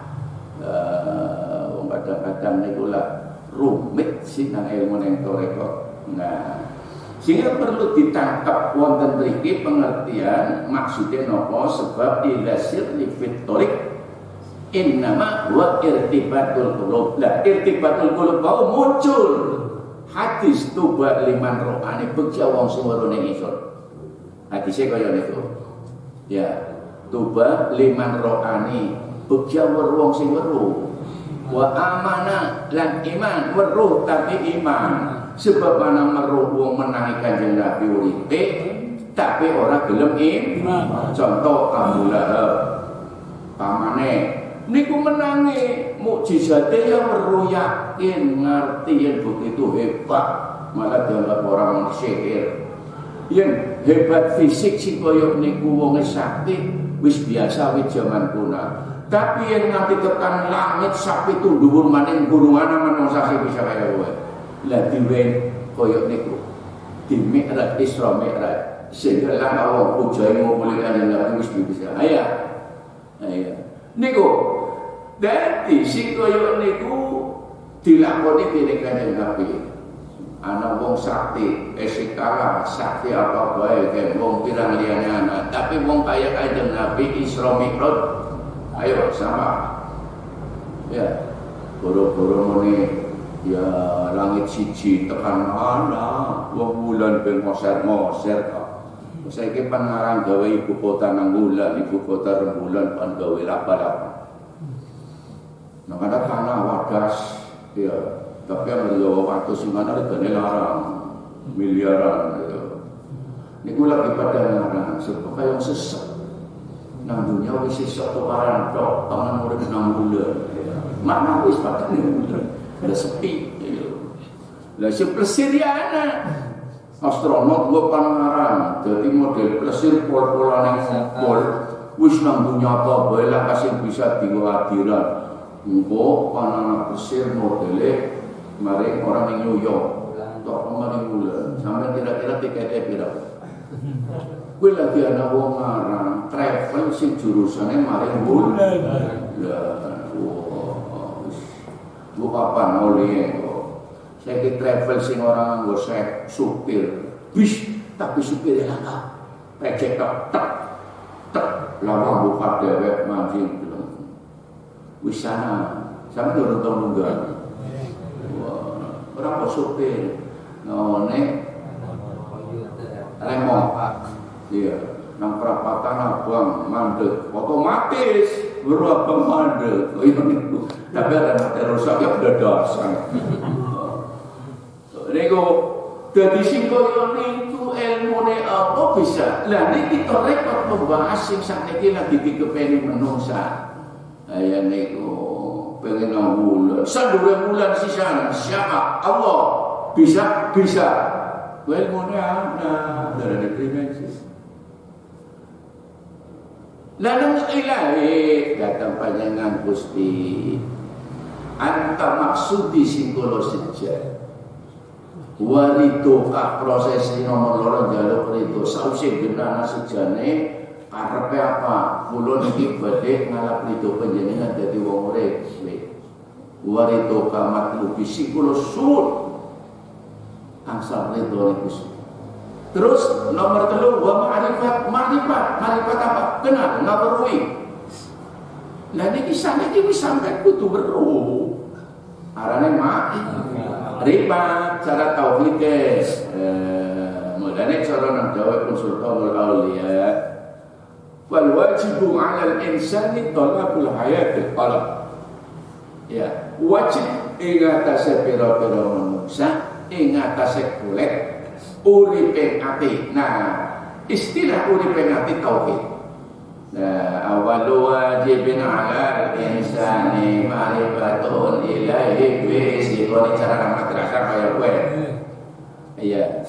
Wong kadang-kadang niku lah rumit sih nang ilmu ning toreko. Nah, sehingga perlu ditangkap wonten mriki pengertian maksudnya napa sebab ilasir li fitorik innama wa irtibatul qulub. Lah irtibatul qulub mau muncul hadis tuba liman rohani beja wong sing weruh ning isor. Hadise kaya niku. Ya, tuba liman rohani beja wong sing weruh. Wa amana lan iman weruh tapi iman. Sebab ana meruh wong menangi Kanjeng Nabi uripe tapi ora gelem iman. Contoh Abu Lahab. Pamane niku menangi mukjizate yang weruh yakin ngerti yang begitu hebat malah dianggap orang sihir. Yen hebat fisik sing kaya niku wong sakti wis biasa wis jaman kuna. Tapi yen nganti tekan langit sapi dhuwur maning gurungan manungsa sing bisa kaya kowe. Lah diwen kaya niku. Di Mi'raj Isra Mi'raj sehingga lan Allah pujae mulih Kanjeng Nabi wis bisa. Aya. Niku dadi sing kaya niku dilakoni dening Kanjeng Nabi. Ana wong sakti, esikala sakti apa bae kan wong pirang liyane ana, tapi wong kaya Kanjeng Nabi Isra Mi'raj ayo sama. Ya, boro-boro muni ya langit siji tekan mana wong wulan ben moser-moser kok. Saiki pangarang gawe ibu kota nang wulan, ibu kota rembulan pan gawe lapa-lapa. Nah kada tanah wadas ya. Tapi yang ada waktu simana regane larang miliaran gitu. Niku lagi pada larang sebab kaya sesek. Nang dunia wis sesek tukaran tok, tangan urip nang bulan. Mana wis patene bulan. Ada sepi gitu. Lah si plesir ya ana. Astronot gua pangarang, jadi model plesir pol-polane pol. Wis nang dunia apa bae lah kasih bisa diwadiran. Engko panana plesir modele mari orang yang New York, tok kemarin bulan, sampai kira-kira tiketnya berapa? Gue lagi ada wong ngarang travel sing jurusannya mari bulan. Ya, gue kapan oleh kok? Saya ke travel sing orang gue saya supir, bis tapi supirnya lengkap, pecek tak, lama buka dewek mancing belum. Wisana, sampai nonton nunggu. Berapa supir ngone remong iya nang perapatan abang mandek otomatis berapa mandek itu tapi ada mati rusak ya udah dasar niku dadi sing koyo niku ilmune apa bisa lah niki kita rekod membahas sing sakniki lagi dikepeni menungsa kaya niku pengen nang bulan, sadure bulan sisa siapa? Allah bisa. Ilmunya ada dari dimensi. Lalu ilahi datang panjangan Gusti. Anta maksudi singkolo sejak. Warido kak proses nomor loro jaluk rido sausi genana sejane. Karepe apa? Kula niki badhe ngalap rido panjenengan dadi wong urip. Warido kamat lubi kula suwun angsal rido Gusti. Terus nomor 3 wa ma'rifat apa? Kenal, ngaweruhi. Lah niki saniki wis sampeyan kudu weruh. Arane ma'rifat cara tauhid mulane cara nang dawuh Sultanul Auliya wal wajibu 'alal insani talabul hayatil qalb. Ya, wajib ing atase pira-pira manungsa ing atase golek uripe ati. Nah, istilah uripe ati tauhid. Nah, awalu wajibin 'alal insani ma'rifatun ilaihi bi sikone cara madrasah kaya kowe. Iya.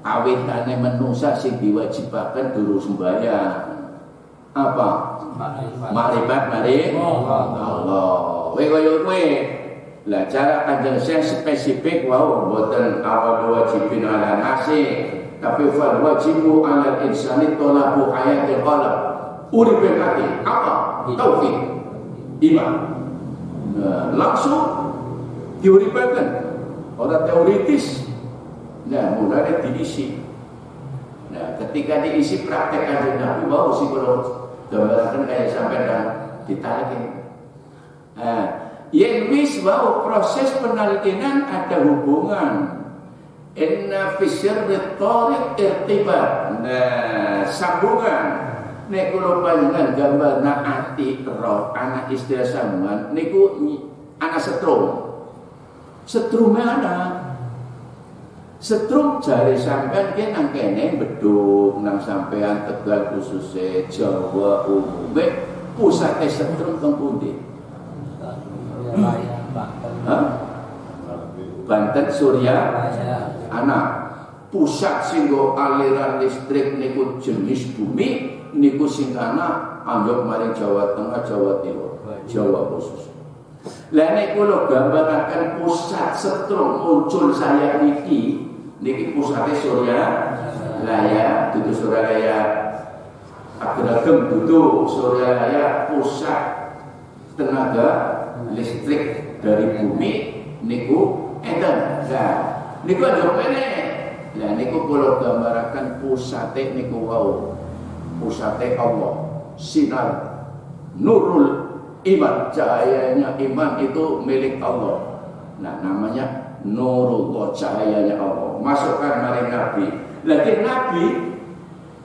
Awitane manungsa sing diwajibaken durung sembahyang. Apa? Ma'rifat mari Allah. Kowe kaya kowe. Lah cara kanjeng Syekh spesifik wau mboten awal wajibin ala nasi, tapi fal wajibu ala insani talabu hayatil qalb. Uripe ati apa? Tauhid. Iman. Nah, langsung diuripaken. Ora teoritis. Nah, mulane diisi. Nah, ketika diisi praktek kanjeng Nabi wau sing kula gambaran kaya sampeyan ditalakin. Yang wis wau proses penalkinan ada hubungan. Inna fi sirri tariq irtibat. Nah, sambungan. Nek kula panjenengan gambarna ati roh anak istilah sambungan niku ana setrum. Setrume ana. Setrum jare sampean ki nang kene Bedug nang sampean Tegal khususnya Jawa umume pusate setrum teng pundi? Banten Surya anak pusat singgo aliran listrik niku jenis bumi niku sing ana anggap maring Jawa Tengah Jawa Timur Jawa khusus. Lah nek kula gambaraken pusat setrum muncul saya niki pusate Surya Laya dudu Surya Laya Agragem dudu Surya Laya pusat tenaga listrik dari bumi niku enten. Nah, niku ada mene. Lah niku kula gambaraken pusate niku wau. Pusate Allah, sinar nurul iman, cahayanya iman itu milik Allah. Nah, namanya nurullah, cahayanya Allah. Masukkan maring Nabi. Lagi Nabi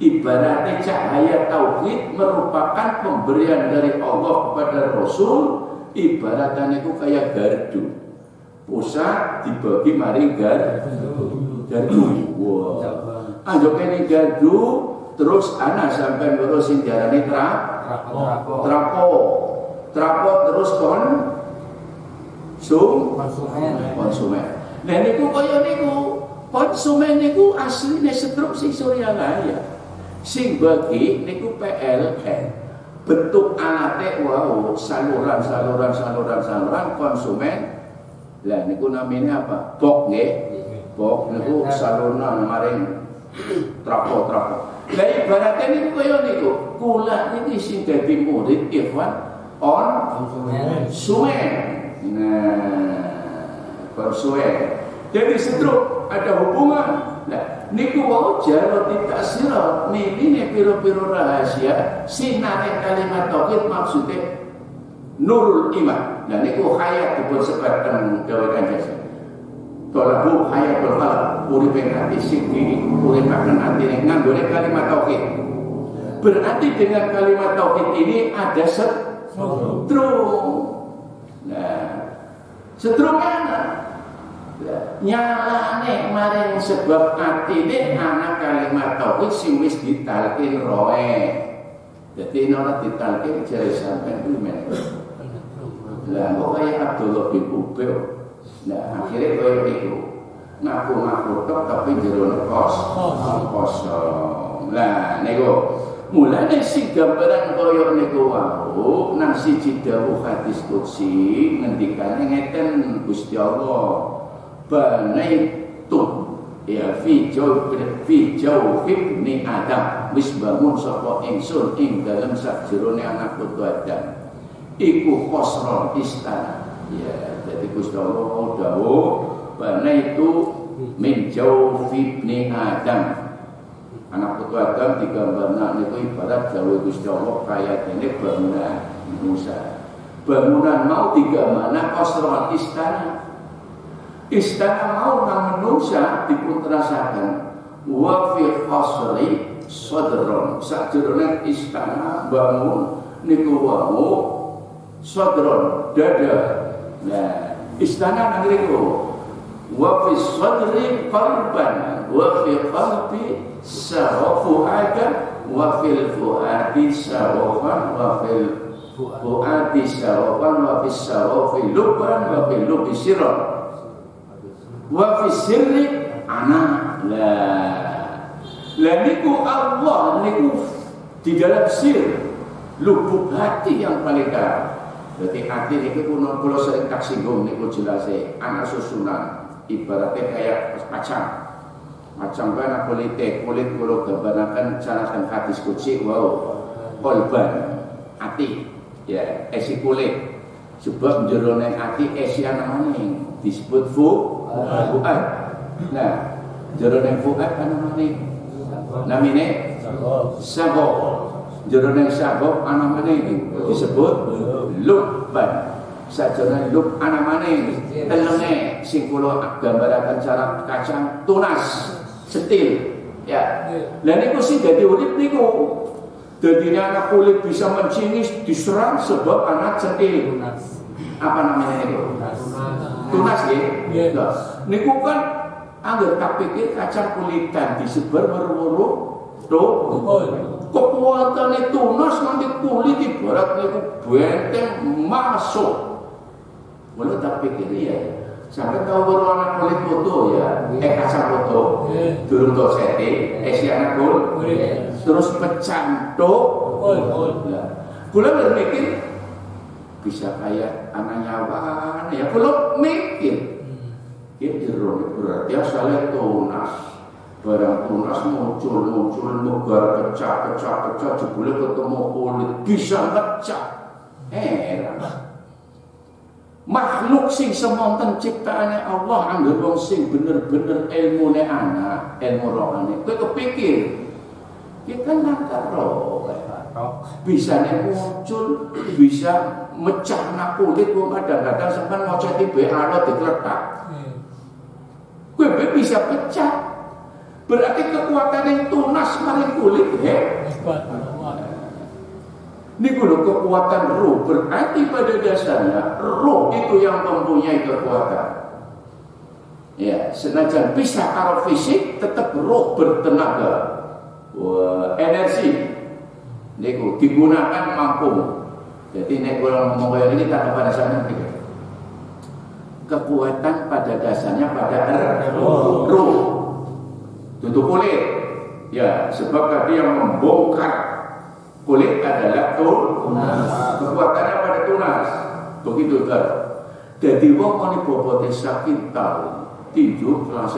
ibaratnya cahaya tauhid merupakan pemberian dari Allah kepada Rasul. Ibaratnya itu kayak gardu. Pusat dibagi mari gardu. Wow. Anjok ini gardu terus ana sampai ngurus sing diarani trapo terus konsumen. Nah niku kaya niku konsumen niku asline setrum sing Surya Laya. Sing bagi niku PLN. Bentuk alate wow saluran konsumen. Lah niku namanya apa? Bok nggih. Bok niku saluran maring trapo. Lah ibaratnya niku kaya niku. Kula niki sing dadi murid ikhwan konsumen. Nah, konsumen. Jadi setrum ada hubungan. Nah, niku wau jaro ditasira niki piro-piro rahasia sinare kalimat tauhid maksudnya nurul iman. Nah niku hayat dipun sebatkan dawuh kanjeng. Talabu hayatul qalb uripe ati sing uripaken atine nganggone kalimat tauhid. Berarti dengan kalimat tauhid ini ada setrum. Nah, setrum mana? Nyalane maring sebab atine ana kalimat tauhid sing wis ditalkin roe. Dadi ora ditalkin jare sampean primen. Lah kok kaya Abdullah bin Ubay. Nah, akhirnya kaya iku. Ngaku-ngaku tok tapi jero kosong. Lah niku mulane sing gambaran kaya niku wau nang siji dawuh hadis qudsi ngendikane ngeten Gusti Allah. Banaitu ya fi jawfi ibni Adam wis bangun sapa ingsun ing dalem sajroning anak putu Adam iku qasron istana. Ya jadi Gusti Allah dawuh banaitu min jawfi ibni Adam Anak putu Adam digambarna niku ibarat dawuh Gusti Allah kaya dene bangunan Musa. Bangunan mau digambarna kosron istana. Istana mau nang manusia dipuntrasaken wa fi qasri sadron. Sajroning istana bangun niku wau sadron dada. Nah, istana nang niku wa fi sadri qalban wa fi qalbi sawafu'adan wa fil fu'adi sawafan wa fil fu'adi sawafan wa fis sawafi luban wa fil lubi sirran wa fis sirri anak. Lah niku Allah niku di dalam sir lubuk hati yang paling dalam. Berarti hati niku kula sering tak singgung niku jelase anak susunan ibaratnya kayak macam mana kulit kulo gambaraken carakan hadis qudsi wow kolban ati ya esi kulit sebab jerone ati esi anamane disebut fuad. Nah jerone fuad anamane namine sabok. Jerone sabok anamane disebut lubban. Sajane lub anamane telenge sing kula gambaraken cara kacang tunas setil ya. Lah niku sing dadi urip niku. Dadi anak kulit bisa mencinis diserang sebab anak setil. Apa namanya niku? Tunas nggih. Nah, niku kan angger tak pikir kacang kulitan disebar merwuru kekuatan tunas nanti kulit ibarat niku benteng masuk. Walau tak pikir ya, sampai tahu baru anak kulit foto ya, kacang foto, turun to setting, si anak kulit, terus pecah to, kula berpikir bisa kayak anak nyawa, ya kula mikir, ini berarti asalnya tunas, barang tunas muncul megar pecah, jebule ketemu kulit bisa pecah, makhluk sing semonten ciptaane Allah angger wong sing bener-bener ilmune anak, ilmu rohane. Kowe kepikir kita nangkar roh bisa muncul, bisa mecah nak kulit wong kadang-kadang sampean maca tibe alot dikletak. Kowe bisa pecah. Berarti kekuatan yang tunas maring kulit Niku lho kekuatan ruh, berarti pada dasarnya ruh itu yang mempunyai kekuatan. Ya, senajan bisa karo fisik, tetap ruh bertenaga. Wah, energi. Niku digunakan mampu. Jadi nek kula ngomong kaya ini tak pada dasarnya kekuatan pada dasarnya pada ruh. Tutup kulit. Ya, sebab tadi yang membongkar kulit adalah tunas. Kekuatannya pada tunas. Begitu kan. Jadi wong moni bobote sakit tahu tinju kelas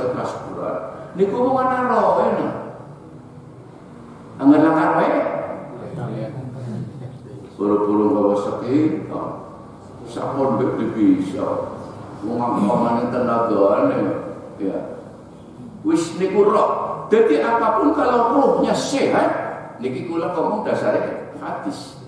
berat. Niku wong ana roe. Angger lakar wae. Buru-buru bawa sakit. Sapon bisa. Wong ngomongane tenagane ya. Wis niku roh. Jadi apapun kalau rohnya sehat, niki kula ngomong dasare hadis.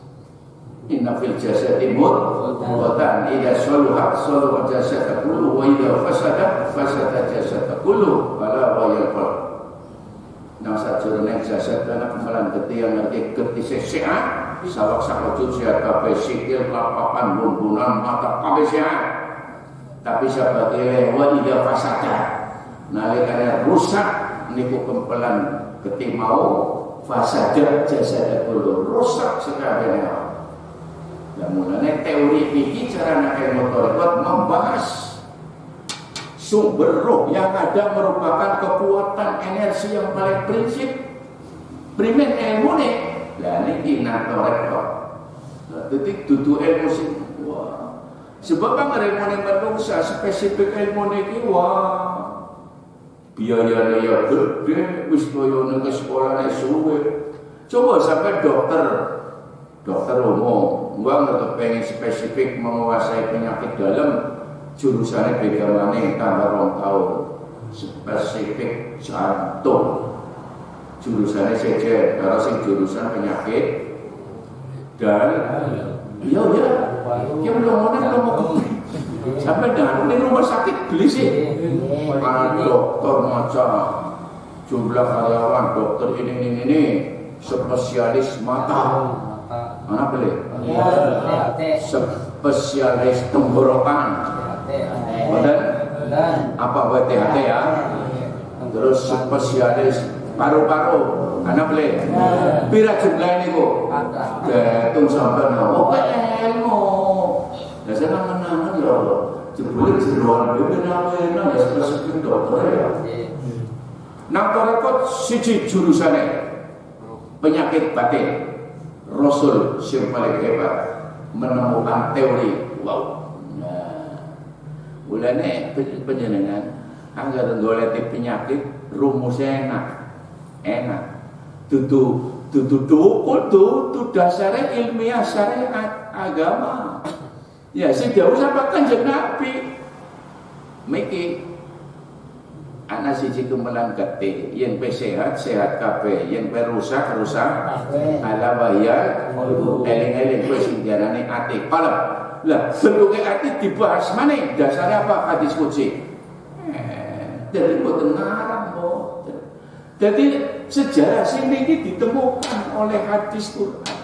Inna fil jasadi mudghatan idza salahat salaha jasadu kullu wa idza fasada jasadu kullu ala wa yaqul. Nang sajroning jasad ana kemalan geti yang ngerti geti sehat, sawak sakujur sehat kabeh sikil lapapan bumbunan mata kabeh sehat. Tapi sabate wa idza fasada nalikane rusak niku kempelan geti mau fasadat jasad kulo rusak sekali. Ya mulane teori ini cara nak ilmu tarekat membahas sumber roh yang ada merupakan kekuatan energi yang paling prinsip primer ilmu nih. Lah niki nak tarekat. Detik dudu ilmu sing wah. Sebab kan ilmu manusia spesifik ilmu niki wah. Biayanya ya gede, wis koyo nang sekolahane suwe. Coba sampai dokter umum, nggak pengen spesifik menguasai penyakit dalam, jurusannya beda mana tambah 2 tahun. Spesifik jantung. jurusannya sejen, kalau sing jurusan penyakit dan iya belum mau sampai dan ini rumah sakit beli sih dokter macam jumlah karyawan dokter ini spesialis mata mana beli spesialis tenggorokan dan apa WTHT ya terus spesialis paru-paru anak beli pira jumlah ini kok ketung sampai ilmu nah saya menangan ya Allah jebule jeroan benar-benar ya spesifik dokter ya nang rekod siji jurusane penyakit batin Rasul yang paling hebat menemukan teori wow nah mulane penjenengan anggar golek penyakit rumusnya enak tutu dasarnya ilmiah syariat agama ya sing diusahakan Kanjeng Nabi miki anak siji kemelan gede yen pe sehat kabeh yen pe rusak ala wahya eling-eling kowe sing diarani ati qalb lah bentuke ati dibahas maneh dasare apa hadis qudsi dari boten ngarang boten jadi sejarah sing niki ditemukan oleh hadis Quran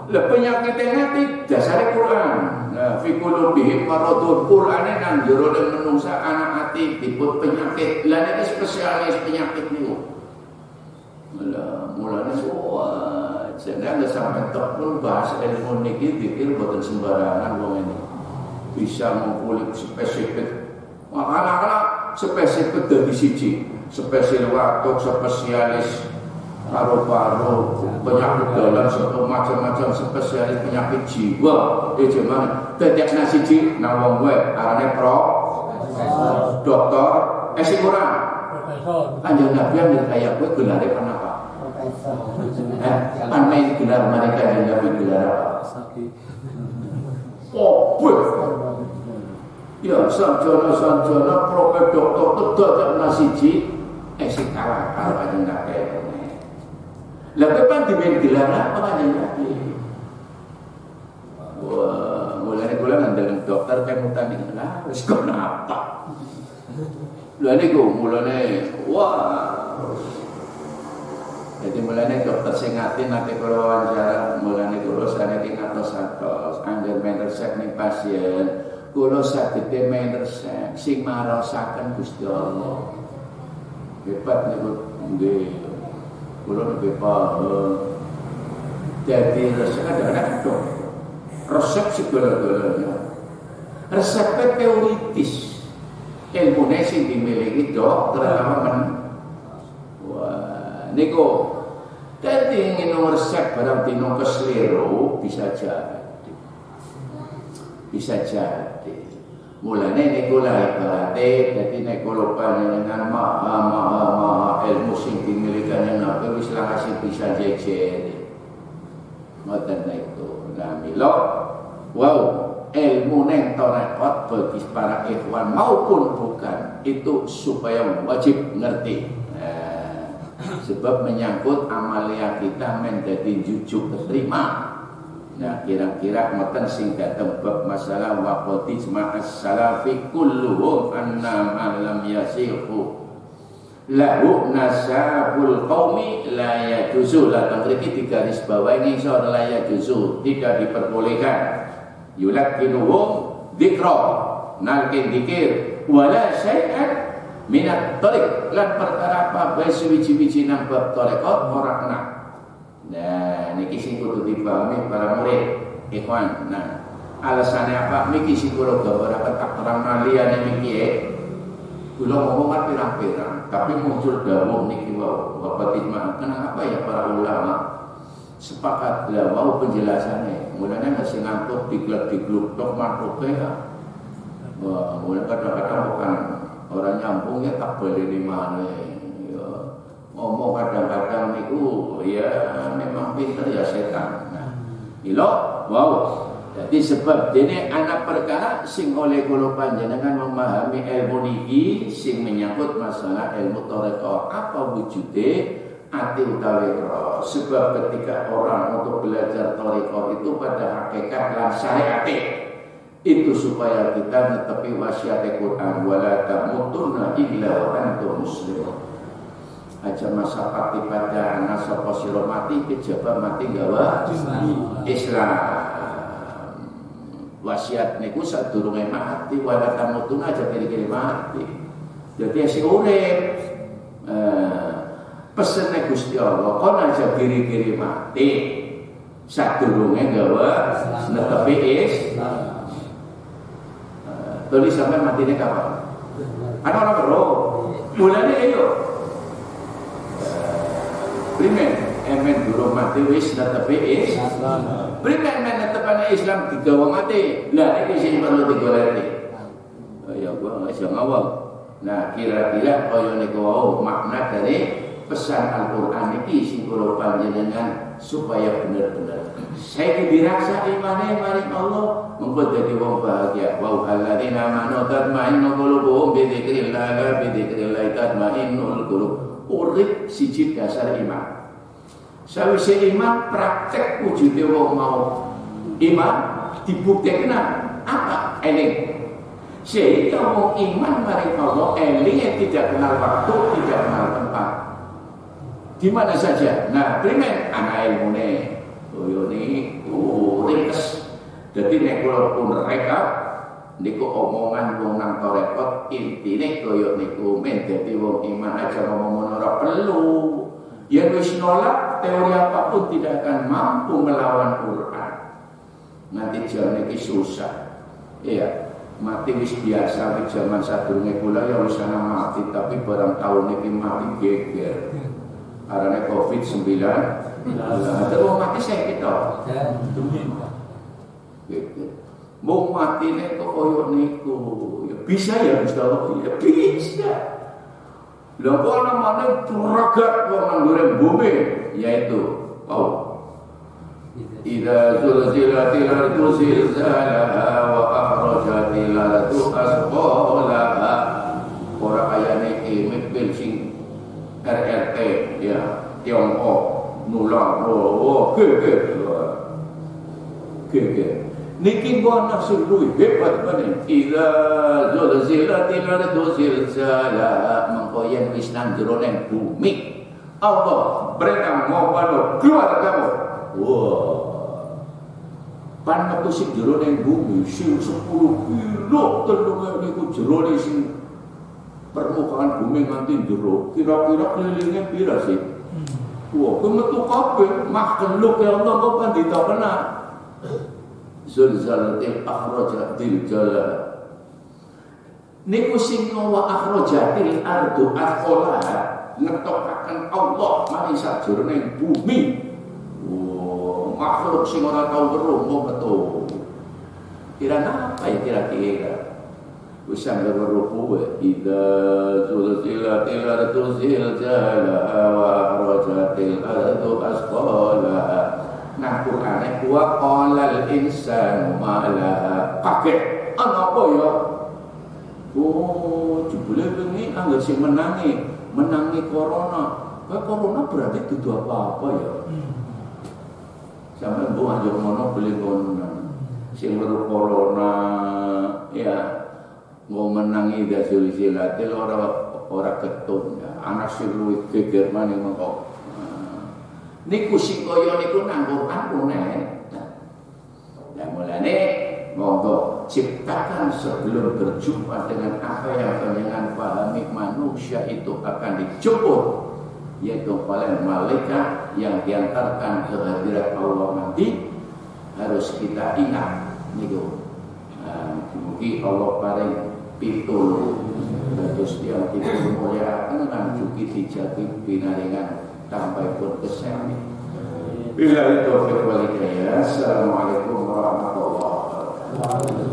lah penyakit hati dasare Quran nah fi qulubihim maradun Qurane nang jero menungsa anak ati dipun penyakit lan iki spesialis penyakit niku mulane jenengan sampai tok pun bahas ilmu niki dikir boten sembarangan wong ini bisa ngumpuli spesifik makanya spesifik dari siji spesialis watuk spesialis paru-paru penyakit dalam macam-macam spesialis penyakit jiwa cuman tetek siji nang wong kowe arane dokter kurang profesor Kanjeng Nabi yang kaya kowe gelare apa profesor panai gelar mereka Kanjeng Nabi gelar apa ya sarjana profesor dokter tetek siji kalah karo Kanjeng Nabi lalu kan dimain gelar apa Kanjeng Nabi wah mulai kula ngandel dokter kemutan iki lah wis kenapa lha niku mulane wah jadi mulane dokter sing nate kula wawancara mulane kula saniki ngatos-atos angger men resep ning pasien kula saged men resep sing marosaken Gusti Allah hebat niku nggih kula lebih paham jadi resep ada resep segala-galanya resep teoritis ilmu sing dimiliki dokter aman wah niku dadi ingin resep barang dino keslero bisa jadi mulane niku lah ibarate dadi nek kula panjenengan maha ilmu sing dimiliki Nabi wis langsung bisa jejer ngoten niku nah mila wow ilmu neng tarekat bagi para ikhwan maupun bukan itu supaya wajib ngerti sebab menyangkut amalia kita menjadi jujur terima nah kira-kira ngoten sing dateng bab masalah waqti ma'as salafi kulluhum anna ma lam yasihu lahu nasabul qaumi la yajuzu la tangkriki digaris bawahi ngisor la yajuzu tidak diperbolehkan yulakinuhum dzikra nalkin dzikir wala syai'an minat tariq lan perkara apa bae suwi-wiji nang bab tarekat ora kena nah niki sing kudu dipahami para murid ikhwan nah alasannya apa niki sing kula gambaraken tak terang liyane niki kula ngomong kan pirang-pirang tapi muncul dawuh niki wau Bapak Tisma kenapa ya para ulama sepakat lah mau penjelasannya mulanya masih ngantuk diglek-digluk tok mantuk ya wah mulai kadang-kadang bukan orang nyambung ya tak boleh di mana ya ngomong kadang-kadang niku ya memang pinter ya setan nah ilo wow jadi sebab dene anak perkara sing oleh kula panjenengan memahami ilmu niki sing menyangkut masalah ilmu tarekat apa wujude ati utawi roh. Sebab ketika orang untuk belajar thariqah itu pada hakikat lan syariate itu supaya kita netepi wasiat Quran wala tamutunna illa wa antum muslimun. Aja masa pati pada anak sapa sira mati kejaba mati gawa Islam. Wasiat niku sadurunge mati wala tamutunna aja kiri-kiri mati. Jadi asih urip. Pesene Gusti Allah kon aja kiri-kiri mati. Sadurunge gawa netepi Islam. Tadi sampai matinya kapan? Ada orang bro, mulanya ayo. Primen, emen dulu mati wis netepi Islam. Primen emen netepane Islam digawa mati. Lah iki sing perlu digoleki. Ya gua nggak bisa ngawal. Nah kira-kira kaya niku wau makna dari pesan Al-Qur'an iki sing kula panjenengan supaya benar-benar saya dirasa imane maring Allah mengko dadi wong bahagia. Wa alladzina amanu tatma'innu qulubuhum bi dzikrillah bi dzikrillah tatma'innul qulub. Urip siji dasar iman. Sawise iman praktek wujude wong mau iman dibuktikan apa? Eling. Sehingga wong iman maring Allah eling yang tidak kenal waktu, tidak kenal tempat. Di mana saja. Nah, primen anak ilmune. Yo niku ringkes. Dadi nek kula pun rekap niku omongan wong nang repot intine kaya niku men dadi wong iman aja ngomong ora perlu. Yen wis nolak teori apapun tidak akan mampu melawan Quran. Nanti jalan iki susah. Iya, mati wis biasa di zaman sadurunge kula ya wis ana mati tapi barang tahun iki mati geger. Karena COVID-19 terus mati saya kita mau mati nih kok koyok niku ya bisa ya Mustafa ya bisa lho kok namanya turagat wong nggure bumi yaitu idza zulzilatil ardu zilzalaha wa akhrajatil ardu asqalaha ora kayane mipil sing RRT ya Tiongkok nulang niki gua nafsu duit hebat banget idza zulzilatil ardu zilzalaha mengkoyen wis nang jero ning bumi Allah berkah mau keluar kamu pan metu sing jero ning bumi sing 10 kilo telunge niku jero sing permukaan bumi nganti jero kira-kira kelilingnya pira sih? Wah, ku metu kabeh makhluk ya Allah kok pandita kena. Zulzalatil akhrajatil jalal. Niku sing wa akhrajatil ardu asqalaha ngetokaken Allah mari sajroning bumi. Wah, makhluk sing ora tau weruh metu. Kira apa ya kira-kira? Usang berruku idza zulzilatil ardu zilzalaha wa akhrajatil ardu asqalaha. Nah Qur'ane wa qalal insanu ma laha. Kaget ana apa ya? Oh, jebule bengi anggar sing menangi corona. Kok corona berarti dudu apa-apa ya? Sampai mbok anjuk ngono beli corona. Sing weruh corona ya mau menangi dasul silatil ora ketun ya. Anak sing luwih geger maning mengko niku sing kaya niku nang Quran puneh. Nah mulane monggo ciptakan sebelum berjumpa dengan apa yang panjenengan pahami manusia itu akan dijemput yaitu oleh malaikat yang diantarkan ke hadirat Allah nanti harus kita ingat niku. Mugi Allah paring pitul terus yang kita muliakan dan juga dijadi binaringan sampai pun kesehatan. Bila itu Assalamualaikum warahmatullahi wabarakatuh.